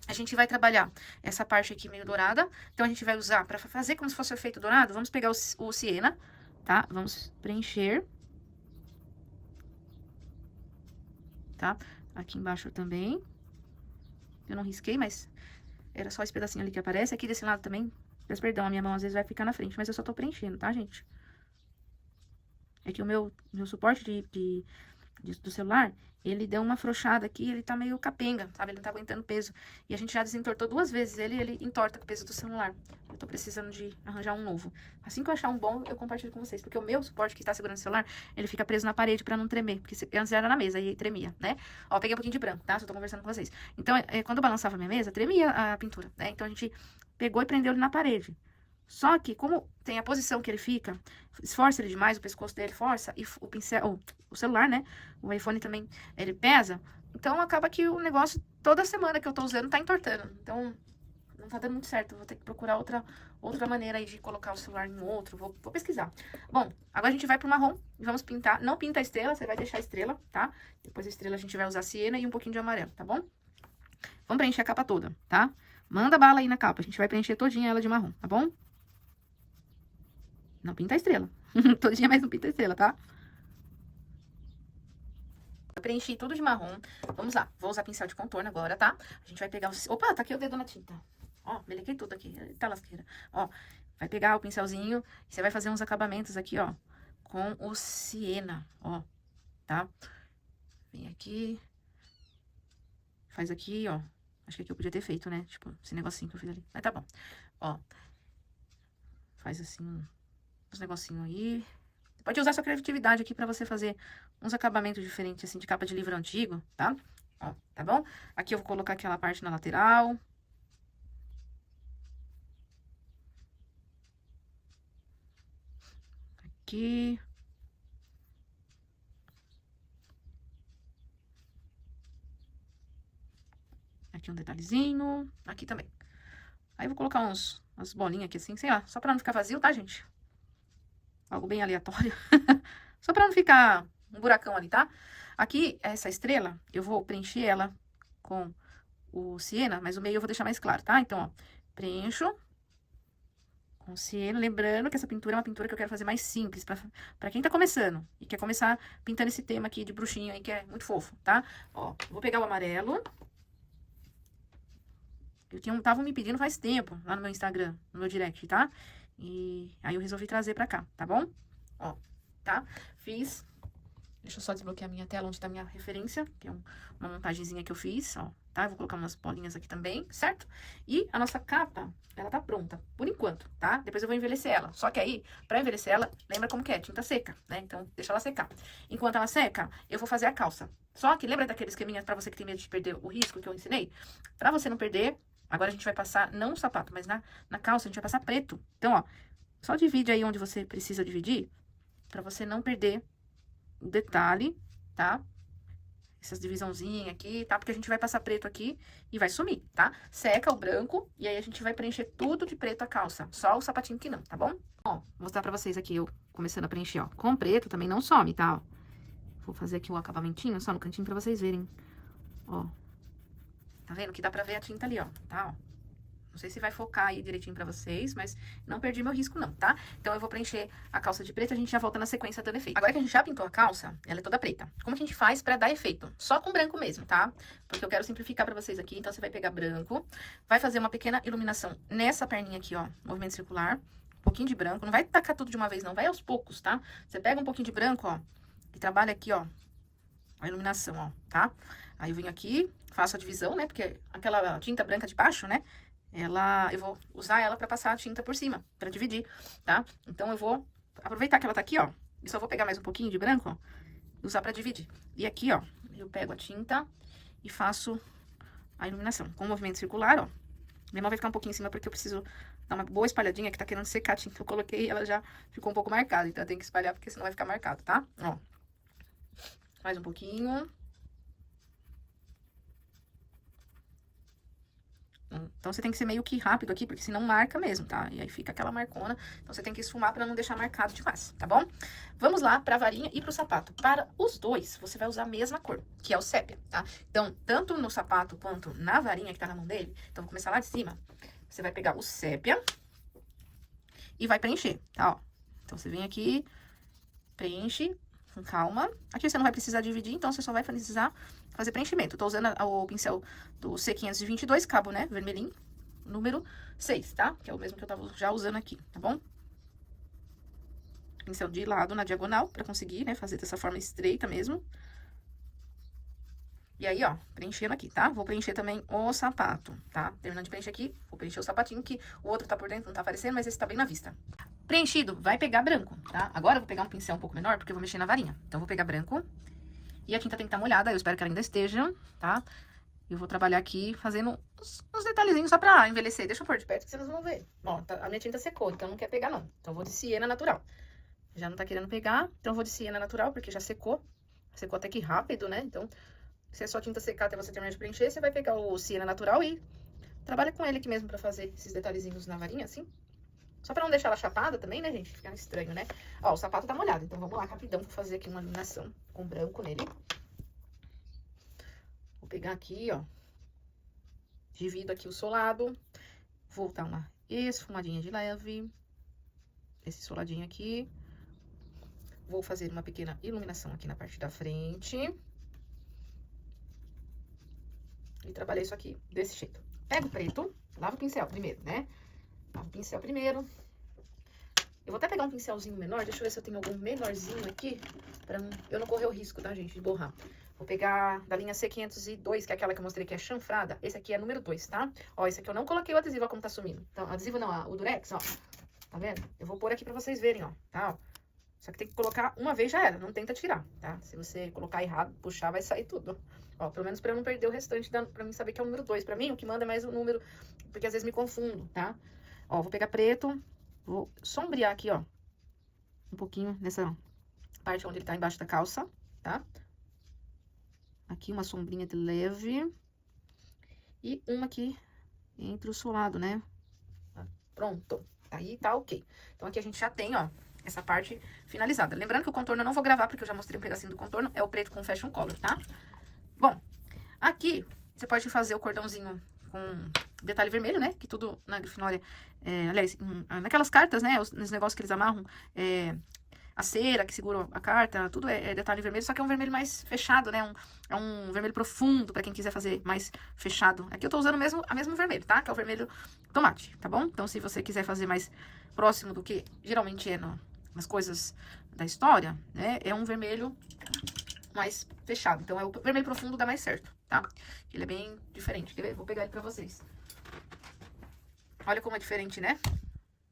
a gente vai trabalhar essa parte aqui meio dourada. Então, a gente vai usar, pra fazer como se fosse o efeito dourado, vamos pegar o siena, tá? Vamos preencher. Tá? Aqui embaixo também. Eu não risquei, mas era só esse pedacinho ali que aparece. Aqui desse lado também. Peço perdão, a minha mão às vezes vai ficar na frente, mas eu só tô preenchendo, tá, gente? É que o meu suporte do celular, ele deu uma afrouxada aqui, ele tá meio capenga, sabe? Ele não tá aguentando peso. E a gente já desentortou 2 vezes ele entorta com o peso do celular. Eu tô precisando de arranjar um novo. Assim que eu achar um bom, eu compartilho com vocês. Porque o meu suporte que tá segurando o celular, ele fica preso na parede pra não tremer. Porque antes era na mesa e tremia, né? Ó, peguei um pouquinho de branco, tá? Só tô conversando com vocês. Então, quando eu balançava a minha mesa, tremia a pintura, né? Então, a gente pegou e prendeu ele na parede. Só que, como tem a posição que ele fica, esforça ele demais, o pescoço dele força, e o pincel, o celular, né? O iPhone também, ele pesa. Então, acaba que o negócio, toda semana que eu tô usando, tá entortando. Então, não tá dando muito certo. Eu vou ter que procurar outra maneira aí de colocar o celular em outro. Vou pesquisar. Bom, agora a gente vai pro marrom e vamos pintar. Não pinta a estrela, você vai deixar a estrela, tá? Depois a estrela a gente vai usar siena e um pouquinho de amarelo, tá bom? Vamos preencher a capa toda, tá? Manda bala aí na capa. A gente vai preencher todinha ela de marrom, tá bom? Não pinta a estrela. Todinha, mas não pinta a estrela, tá? Eu preenchi tudo de marrom. Vamos lá. Vou usar pincel de contorno agora, tá? A gente vai pegar os... Opa, tá aqui o dedo na tinta. Ó, melequei tudo aqui. Tá lasqueira. Ó, vai pegar o pincelzinho e você vai fazer uns acabamentos aqui, ó. Com o siena, ó. Tá? Vem aqui. Faz aqui, ó. Acho que aqui eu podia ter feito, né? Tipo, esse negocinho que eu fiz ali. Mas tá bom. Ó. Faz assim, uns negocinhos aí. Pode usar sua criatividade aqui pra você fazer uns acabamentos diferentes, assim, de capa de livro antigo, tá? Ó, tá bom? Aqui eu vou colocar aquela parte na lateral. Aqui. Aqui um detalhezinho. Aqui também. Aí eu vou colocar umas bolinhas aqui assim, sei lá, só pra não ficar vazio, tá, gente? Algo bem aleatório. Só pra não ficar um buracão ali, tá? Aqui, essa estrela, eu vou preencher ela com o siena, mas o meio eu vou deixar mais claro, tá? Então, ó, preencho com siena, lembrando que essa pintura é uma pintura que eu quero fazer mais simples, pra quem tá começando e quer começar pintando esse tema aqui de bruxinho aí, que é muito fofo, tá? Ó, vou pegar o amarelo. Estavam me pedindo faz tempo lá no meu Instagram, no meu direct, tá? E aí eu resolvi trazer pra cá, tá bom? Ó, tá? Fiz. Deixa eu só desbloquear a minha tela onde tá a minha referência, que é uma montagenzinha que eu fiz, ó, tá? Eu vou colocar umas bolinhas aqui também, certo? E a nossa capa, ela tá pronta, por enquanto, tá? Depois eu vou envelhecer ela. Só que aí, pra envelhecer ela, lembra como que é? Tinta seca, né? Então, deixa ela secar. Enquanto ela seca, eu vou fazer a calça. Só que lembra daquele esqueminha pra você que tem medo de perder o risco que eu ensinei? Pra você não perder, agora a gente vai passar, não o sapato, mas na calça a gente vai passar preto. Então, ó, só divide aí onde você precisa dividir, pra você não perder o detalhe, tá? Essas divisãozinhas aqui, tá? Porque a gente vai passar preto aqui e vai sumir, tá? Seca o branco e aí a gente vai preencher tudo de preto a calça. Só o sapatinho que não, tá bom? Ó, vou mostrar pra vocês aqui eu começando a preencher, ó. Com preto também não some, tá? Ó, vou fazer aqui o acabamentinho só no cantinho pra vocês verem. Ó. Tá vendo que dá pra ver a tinta ali, ó, tá? Ó. Não sei se vai focar aí direitinho pra vocês, mas não perdi meu risco não, tá? Então eu vou preencher a calça de preto e a gente já volta na sequência dando efeito. Agora que a gente já pintou a calça, ela é toda preta. Como que a gente faz pra dar efeito? Só com branco mesmo, tá? Porque eu quero simplificar pra vocês aqui. Então você vai pegar branco, vai fazer uma pequena iluminação nessa perninha aqui, ó, movimento circular. Um pouquinho de branco, não vai tacar tudo de uma vez não, vai aos poucos, tá? Você pega um pouquinho de branco, ó, e trabalha aqui, ó, a iluminação, ó, tá? Aí eu venho aqui, faço a divisão, né? Porque aquela tinta branca de baixo, né? Eu vou usar ela pra passar a tinta por cima, pra dividir, tá? Então, eu vou aproveitar que ela tá aqui, ó, e só vou pegar mais um pouquinho de branco, ó, e usar pra dividir. E aqui, ó, eu pego a tinta e faço a iluminação com o movimento circular, ó. Minha mão vai ficar um pouquinho em cima porque eu preciso dar uma boa espalhadinha, que tá querendo secar a tinta. Eu coloquei e ela já ficou um pouco marcada, então eu tenho que espalhar porque senão vai ficar marcado, tá? Ó, mais um pouquinho. Então, você tem que ser meio que rápido aqui, porque senão marca mesmo, tá? E aí fica aquela marcona. Então, você tem que esfumar pra não deixar marcado demais, tá bom? Vamos lá pra varinha e pro sapato. Para os dois, você vai usar a mesma cor, que é o sépia, tá? Então, tanto no sapato quanto na varinha que tá na mão dele, então, vou começar lá de cima. Você vai pegar o sépia e vai preencher, tá? Ó. Então, você vem aqui, preenche com calma. Aqui você não vai precisar dividir, então você só vai precisar fazer preenchimento. Tô usando o pincel do C522, cabo, né, vermelhinho, número 6, tá? Que é o mesmo que eu tava já usando aqui, tá bom? Pincel de lado na diagonal, pra conseguir, né, fazer dessa forma estreita mesmo. E aí, ó, preenchendo aqui, tá? Vou preencher também o sapato, tá? Terminando de preencher aqui, vou preencher o sapatinho, que o outro tá por dentro, não tá aparecendo, mas esse tá bem na vista. Preenchido, vai pegar branco, tá? Agora eu vou pegar um pincel um pouco menor, porque eu vou mexer na varinha. Então, eu vou pegar branco. E a tinta tem que estar molhada, eu espero que ela ainda esteja, tá? Eu vou trabalhar aqui fazendo uns detalhezinhos só pra envelhecer. Deixa eu pôr de perto que vocês vão ver. Ó, a minha tinta secou, então não quer pegar, não. Então, eu vou de siena natural. Já não tá querendo pegar, então eu vou de siena natural, porque já secou. Secou até que rápido, né? Então, se é só tinta secar até você terminar de preencher, você vai pegar o siena natural e trabalha com ele aqui mesmo pra fazer esses detalhezinhos na varinha, assim. Só pra não deixar ela chapada também, né, gente? Fica estranho, né? Ó, o sapato tá molhado, então vamos lá rapidão pra fazer aqui uma iluminação com branco nele. Vou pegar aqui, ó. Divido aqui o solado. Vou dar uma esfumadinha de leve. Esse soladinho aqui. Vou fazer uma pequena iluminação aqui na parte da frente. E trabalhei isso aqui desse jeito. Pego o preto, lavo o pincel primeiro, né? Lavo o pincel primeiro. Eu vou até pegar um pincelzinho menor, deixa eu ver se eu tenho algum menorzinho aqui, pra eu não correr o risco, tá, gente, de borrar. Vou pegar da linha C502, que é aquela que eu mostrei que é chanfrada. Esse aqui é número 2, tá? Ó, esse aqui eu não coloquei o adesivo, ó, como tá sumindo. Então, adesivo não, o durex, ó. Tá vendo? Eu vou pôr aqui pra vocês verem, ó, tá? Só que tem que colocar uma vez já era, não tenta tirar, tá? Se você colocar errado, puxar, vai sair tudo. Ó, pelo menos pra eu não perder o restante, pra mim saber que é o número 2. Pra mim, o que manda é mais o número, porque às vezes me confundo, tá? Ó, vou pegar preto, vou sombrear aqui, ó, um pouquinho nessa parte onde ele tá embaixo da calça, tá? Aqui uma sombrinha de leve. E uma aqui entre o solado, né? Pronto. Aí tá ok. Então, aqui a gente já tem, ó, essa parte finalizada. Lembrando que o contorno eu não vou gravar, porque eu já mostrei um pedacinho do contorno. É o preto com fashion color, tá? Bom, aqui você pode fazer o cordãozinho com detalhe vermelho, né? Que tudo na Grifinória, aliás, naquelas cartas, né? Os negócios que eles amarram, a cera que segura a carta, tudo é detalhe vermelho, só que é um vermelho mais fechado, né? É um vermelho profundo, pra quem quiser fazer mais fechado. Aqui eu tô usando a mesmo vermelho, tá? Que é o vermelho tomate, tá bom? Então, se você quiser fazer mais próximo do que geralmente é nas coisas da história, né? É um vermelho mais fechado. Então, é o vermelho profundo dá mais certo, tá? Ele é bem diferente. Quer ver? Vou pegar ele pra vocês. Olha como é diferente, né?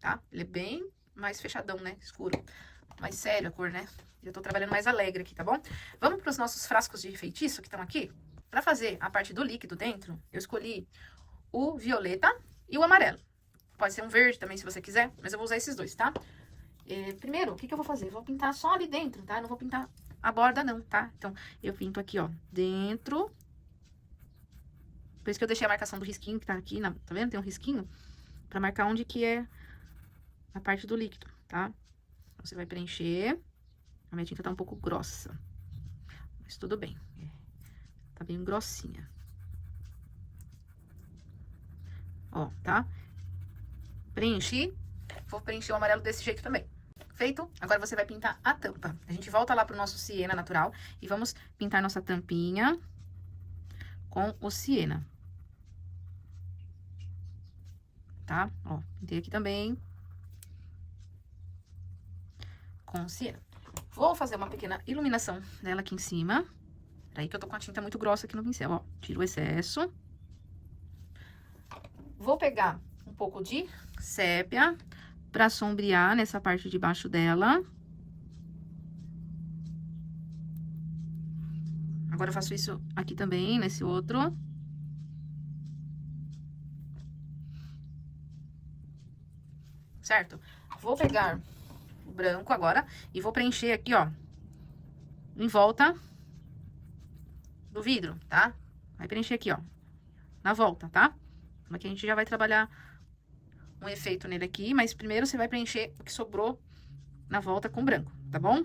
Tá? Ele é bem mais fechadão, né? Escuro. Mais sério a cor, né? Eu tô trabalhando mais alegre aqui, tá bom? Vamos pros nossos frascos de feitiço que estão aqui. Pra fazer a parte do líquido dentro, eu escolhi o violeta e o amarelo. Pode ser um verde também, se você quiser, mas eu vou usar esses dois, tá? Primeiro, o que eu vou fazer? Vou pintar só ali dentro, tá? Eu não vou pintar a borda não, tá? Então, eu pinto aqui, ó, dentro. Por isso que eu deixei a marcação do risquinho que tá aqui, tá vendo? Tem um risquinho pra marcar onde que é a parte do líquido, tá? Você vai preencher. A minha tinta tá um pouco grossa, mas tudo bem. Tá bem grossinha. Ó, tá? Preenchi. Vou preencher o amarelo desse jeito também. Feito? Agora você vai pintar a tampa. A gente volta lá pro nosso siena natural e vamos pintar nossa tampinha com o siena. Tá? Ó, pintei aqui também com o siena. Vou fazer uma pequena iluminação dela aqui em cima. Peraí que eu tô com a tinta muito grossa aqui no pincel, ó. Tiro o excesso. Vou pegar um pouco de sépia pra sombrear nessa parte de baixo dela. Agora eu faço isso aqui também, nesse outro. Certo? Vou pegar o branco agora e vou preencher aqui, ó, em volta do vidro, tá? Vai preencher aqui, ó, na volta, tá? Aqui a gente já vai trabalhar um efeito nele aqui, mas primeiro você vai preencher o que sobrou na volta com branco, tá bom?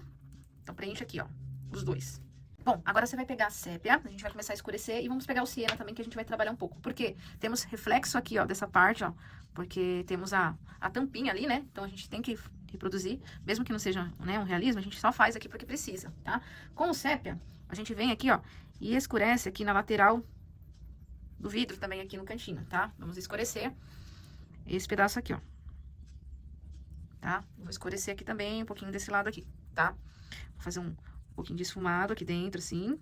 Então, preenche aqui, ó, os dois. Bom, agora você vai pegar a sépia, a gente vai começar a escurecer e vamos pegar o siena também, que a gente vai trabalhar um pouco. Porque temos reflexo aqui, ó, dessa parte, ó, porque temos a tampinha ali, né? Então, a gente tem que reproduzir, mesmo que não seja, né, um realismo, a gente só faz aqui porque precisa, tá? Com o sépia, a gente vem aqui, ó, e escurece aqui na lateral do vidro também aqui no cantinho, tá? Vamos escurecer esse pedaço aqui, ó. Tá? Vou escurecer aqui também, um pouquinho desse lado aqui, tá? Vou fazer um pouquinho de esfumado aqui dentro, assim.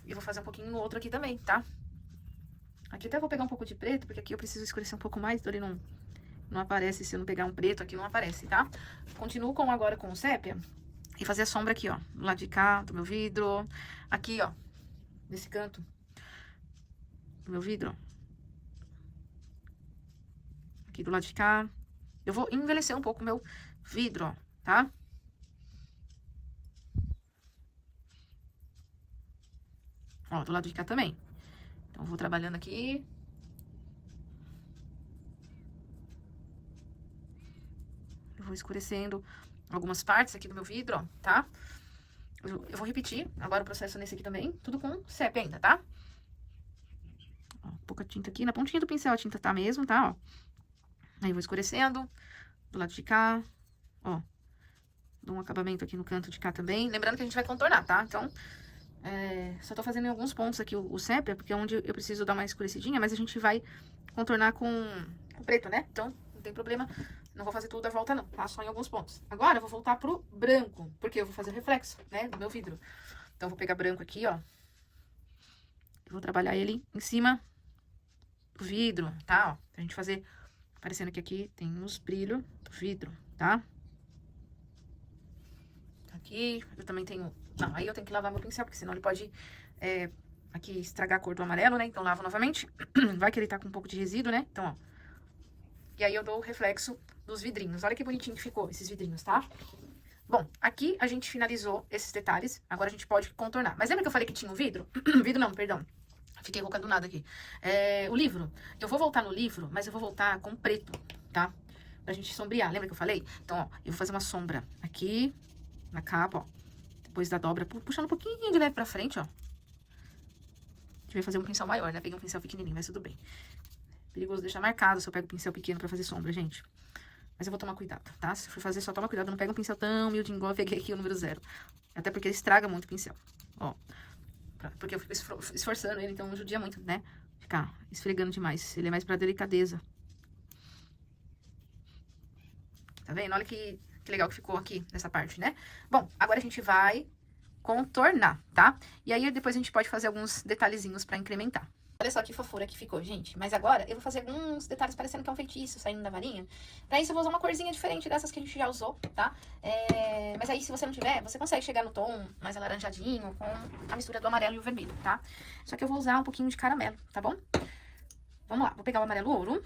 E vou fazer um pouquinho no outro aqui também, tá? Aqui até vou pegar um pouco de preto, porque aqui eu preciso escurecer um pouco mais, então ele não aparece, se eu não pegar um preto aqui, não aparece, tá? Continuo agora com o sépia e fazer a sombra aqui, ó, do lado de cá do meu vidro. Aqui, ó, nesse canto do meu vidro, ó. Aqui do lado de cá. Eu vou envelhecer um pouco o meu vidro, ó, tá? Ó, do lado de cá também. Então, eu vou trabalhando aqui. Eu vou escurecendo algumas partes aqui do meu vidro, ó, tá? Eu vou repetir agora o processo nesse aqui também, tudo com sépia ainda, tá? pouca tinta aqui. Na pontinha do pincel a tinta tá mesmo, tá, ó. Aí eu vou escurecendo do lado de cá, ó. Dou um acabamento aqui no canto de cá também. Lembrando que a gente vai contornar, tá? Então, só tô fazendo em alguns pontos aqui o sépia, porque é onde eu preciso dar uma escurecidinha, mas a gente vai contornar com preto, né? Então, não tem problema. Não vou fazer tudo à volta, não, tá? Só em alguns pontos. Agora, eu vou voltar pro branco, porque eu vou fazer reflexo, né? Do meu vidro. Então, eu vou pegar branco aqui, ó. Eu vou trabalhar ele em cima do vidro, tá? Ó, pra gente fazer... Aparecendo que aqui tem os brilhos do vidro, tá? Aqui, eu também tenho... Não, aí eu tenho que lavar meu pincel, porque senão ele pode... aqui estragar a cor do amarelo, né? Então, lavo novamente. Vai que ele tá com um pouco de resíduo, né? Então, ó. E aí, eu dou o reflexo dos vidrinhos. Olha que bonitinho que ficou esses vidrinhos, tá? Bom, aqui a gente finalizou esses detalhes. Agora, a gente pode contornar. Mas lembra que eu falei que tinha um vidro? Vidro não, perdão. Fiquei rouca do nada aqui. O livro. Eu vou voltar no livro, mas eu vou voltar com preto, tá? Pra gente sombrear. Lembra que eu falei? Então, ó, eu vou fazer uma sombra aqui na capa, ó. Depois da dobra, puxando um pouquinho de leve pra frente, ó. Devia fazer um pincel maior, né? Peguei um pincel pequenininho, mas tudo bem. Perigoso deixar marcado se eu pego um pincel pequeno pra fazer sombra, gente. Mas eu vou tomar cuidado, tá? Se for fazer, só toma cuidado. Não pega um pincel tão miudinho igual eu peguei aqui o número 0. Até porque ele estraga muito o pincel. Ó. Porque eu fico esforçando ele, então judia muito, né? Ficar esfregando demais. Ele é mais pra delicadeza. Tá vendo? Olha que legal que ficou aqui nessa parte, né? Bom, agora a gente vai contornar, tá? E aí depois a gente pode fazer alguns detalhezinhos pra incrementar. Olha só que fofura que ficou, gente. Mas agora eu vou fazer alguns detalhes parecendo que é um feitiço saindo da varinha. Pra isso eu vou usar uma corzinha diferente dessas que a gente já usou, tá? Mas aí se você não tiver, você consegue chegar no tom mais alaranjadinho com a mistura do amarelo e o vermelho, tá? Só que eu vou usar um pouquinho de caramelo, tá bom? Vamos lá, vou pegar o amarelo ouro.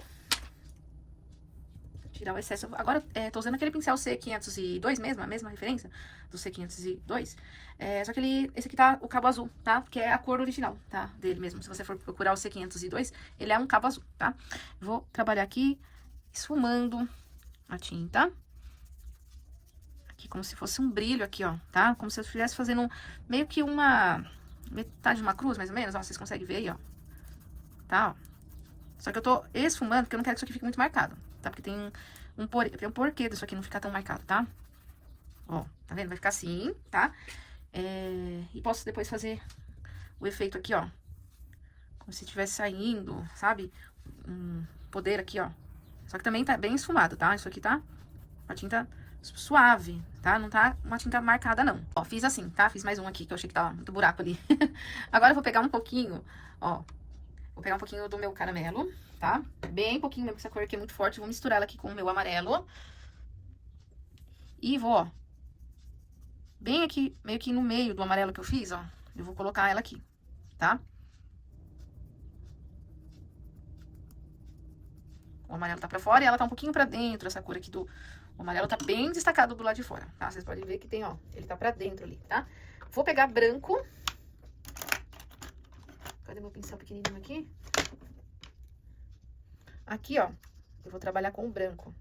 Tirar o excesso. Agora, tô usando aquele pincel C502 mesmo, a mesma referência do C502. Só que esse aqui tá o cabo azul, tá? Que é a cor original, tá? Dele mesmo. Se você for procurar o C502, ele é um cabo azul, tá? Vou trabalhar aqui, esfumando a tinta. Aqui, como se fosse um brilho aqui, ó, tá? Como se eu estivesse fazendo meio que uma... metade de uma cruz, mais ou menos, ó. Vocês conseguem ver aí, ó. Tá, ó. Só que eu tô esfumando porque eu não quero que isso aqui fique muito marcado, tá? Porque tem um porquê disso aqui não ficar tão marcado, tá? Ó, tá vendo? Vai ficar assim, tá? E posso depois fazer o efeito aqui, ó. Como se estivesse saindo, sabe? Um poder aqui, ó. Só que também tá bem esfumado, tá? Isso aqui tá uma tinta suave, tá? Não tá uma tinta marcada, não. Ó, fiz assim, tá? Fiz mais um aqui, que eu achei que tava muito buraco ali. Agora eu vou pegar um pouquinho, ó. Vou pegar um pouquinho do meu caramelo, tá? Bem pouquinho mesmo, essa cor aqui é muito forte. Vou misturar ela aqui com o meu amarelo. E vou, ó. Bem aqui, meio que no meio do amarelo que eu fiz, ó. Eu vou colocar ela aqui, tá? O amarelo tá pra fora e ela tá um pouquinho pra dentro, essa cor aqui do... O amarelo tá bem destacado do lado de fora, tá? Vocês podem ver que tem, ó, ele tá pra dentro ali, tá? Vou pegar branco. Cadê meu pincel pequenininho aqui? Aqui, ó, eu vou trabalhar com o branco.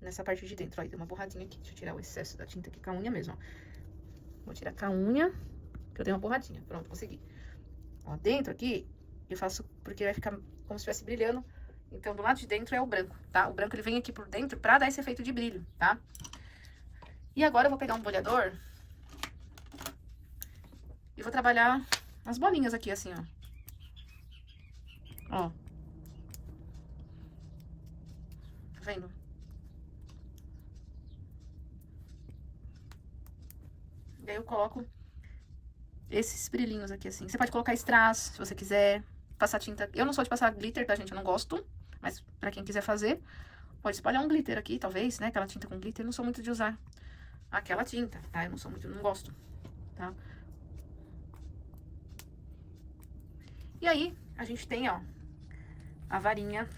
Nessa parte de dentro, ó, tem uma borradinha aqui. Deixa eu tirar o excesso da tinta aqui com a unha mesmo, ó. Vou tirar com a unha, que eu dei uma borradinha. Pronto, consegui. Ó, dentro aqui, eu faço porque vai ficar como se estivesse brilhando. Então, do lado de dentro é o branco, tá? O branco, ele vem aqui por dentro pra dar esse efeito de brilho, tá? E agora eu vou pegar um molhador e vou trabalhar as bolinhas aqui, assim, ó. Ó. Tá vendo? E aí eu coloco esses brilhinhos aqui, assim. Você pode colocar strass, se você quiser. Passar tinta... Eu não sou de passar glitter, tá, gente? Eu não gosto. Mas pra quem quiser fazer, pode espalhar um glitter aqui, talvez, né? Aquela tinta com glitter. Eu não sou muito de usar aquela tinta, tá? Eu não sou muito... Não gosto, tá? E aí, a gente tem, ó, a varinha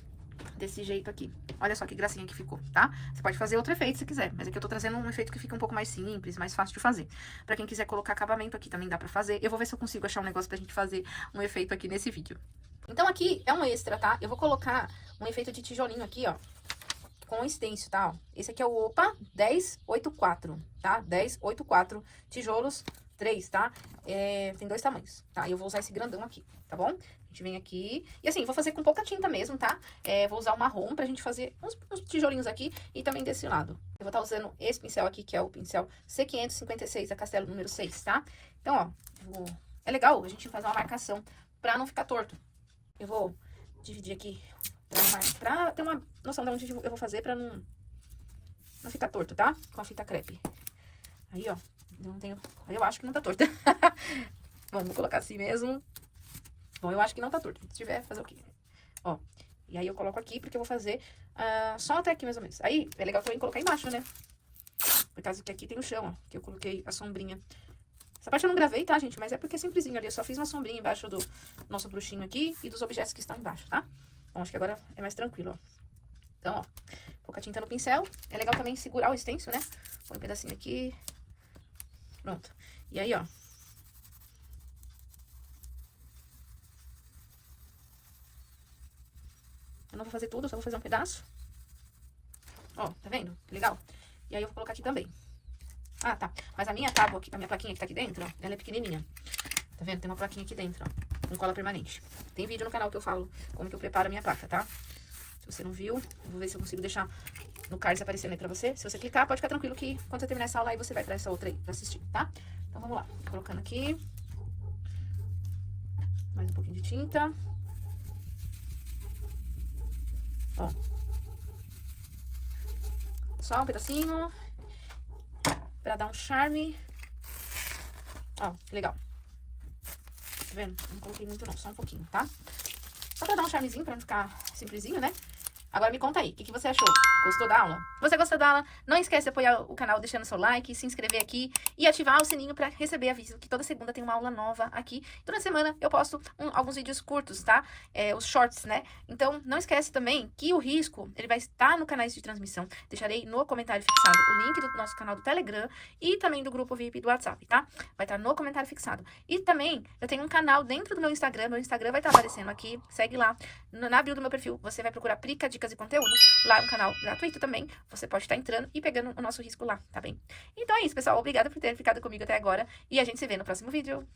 desse jeito aqui. Olha só que gracinha que ficou, tá? Você pode fazer outro efeito se quiser, mas aqui eu tô trazendo um efeito que fica um pouco mais simples, mais fácil de fazer. Pra quem quiser colocar acabamento aqui também dá pra fazer. Eu vou ver se eu consigo achar um negócio pra gente fazer um efeito aqui nesse vídeo. Então aqui é um extra, tá? Eu vou colocar um efeito de tijolinho aqui, ó, com stencil, tá? Ó, esse aqui é o Opa 1084, tá? 1084 tijolos 3, tá? Tem 2 tamanhos, tá? E eu vou usar esse grandão aqui, tá bom? A gente vem aqui, e assim, vou fazer com pouca tinta mesmo, tá? Vou usar o marrom pra gente fazer uns tijolinhos aqui e também desse lado. Eu vou estar usando esse pincel aqui, que é o pincel C556, a Castelo número 6, tá? Então, ó, é legal a gente fazer uma marcação pra não ficar torto. Eu vou dividir aqui pra ter uma noção de onde eu vou fazer pra não ficar torto, tá? Com a fita crepe. Aí, ó, eu acho que não tá torto. Bom, vou colocar assim mesmo. Bom, eu acho que não tá torto. Se tiver, fazer o quê? Ó, e aí eu coloco aqui, porque eu vou fazer só até aqui, mais ou menos. Aí, é legal também colocar embaixo, né? Por causa que aqui tem o chão, ó, que eu coloquei a sombrinha. Essa parte eu não gravei, tá, gente? Mas é porque é simplesinho ali. Eu só fiz uma sombrinha embaixo do nosso bruxinho aqui e dos objetos que estão embaixo, tá? Bom, acho que agora é mais tranquilo, ó. Então, ó, pouca tinta no pincel. É legal também segurar o stencil, né? Põe um pedacinho aqui. Pronto. E aí, ó. Eu não vou fazer tudo, só vou fazer um pedaço. Ó, tá vendo? Legal. E aí eu vou colocar aqui também. Ah, tá. Mas a minha tábua, a minha plaquinha que tá aqui dentro, ó, ela é pequenininha. Tá vendo? Tem uma plaquinha aqui dentro, ó, com cola permanente. Tem vídeo no canal que eu falo como que eu preparo a minha placa, tá? Se você não viu, eu vou ver se eu consigo deixar no card aparecendo aí pra você. Se você clicar, pode ficar tranquilo que quando você terminar essa aula aí, você vai pra essa outra aí pra assistir, tá? Então, vamos lá. Colocando aqui. Mais um pouquinho de tinta. Ó. Só um pedacinho. Pra dar um charme. Ó, que legal. Tá vendo? Não coloquei muito não, só um pouquinho, tá? Só pra dar um charmezinho, pra não ficar simplesinho, né? Agora me conta aí, o que você achou? Gostou da aula? Se você gostou da aula, não esquece de apoiar o canal deixando seu like, se inscrever aqui e ativar o sininho pra receber aviso que toda segunda tem uma aula nova aqui. Toda semana eu posto alguns vídeos curtos, tá? Os shorts, né? Então, não esquece também que o risco, ele vai estar no canal de transmissão. Deixarei no comentário fixado o link do nosso canal do Telegram e também do grupo VIP do WhatsApp, tá? Vai estar no comentário fixado. E também, eu tenho um canal dentro do meu Instagram vai estar aparecendo aqui, segue lá. Na bio do meu perfil, você vai procurar Prica Dicas e Conteúdo, lá é um canal gratuito também, você pode estar entrando e pegando o nosso risco lá, tá bem? Então é isso, pessoal, obrigada por ter ficado comigo até agora e a gente se vê no próximo vídeo.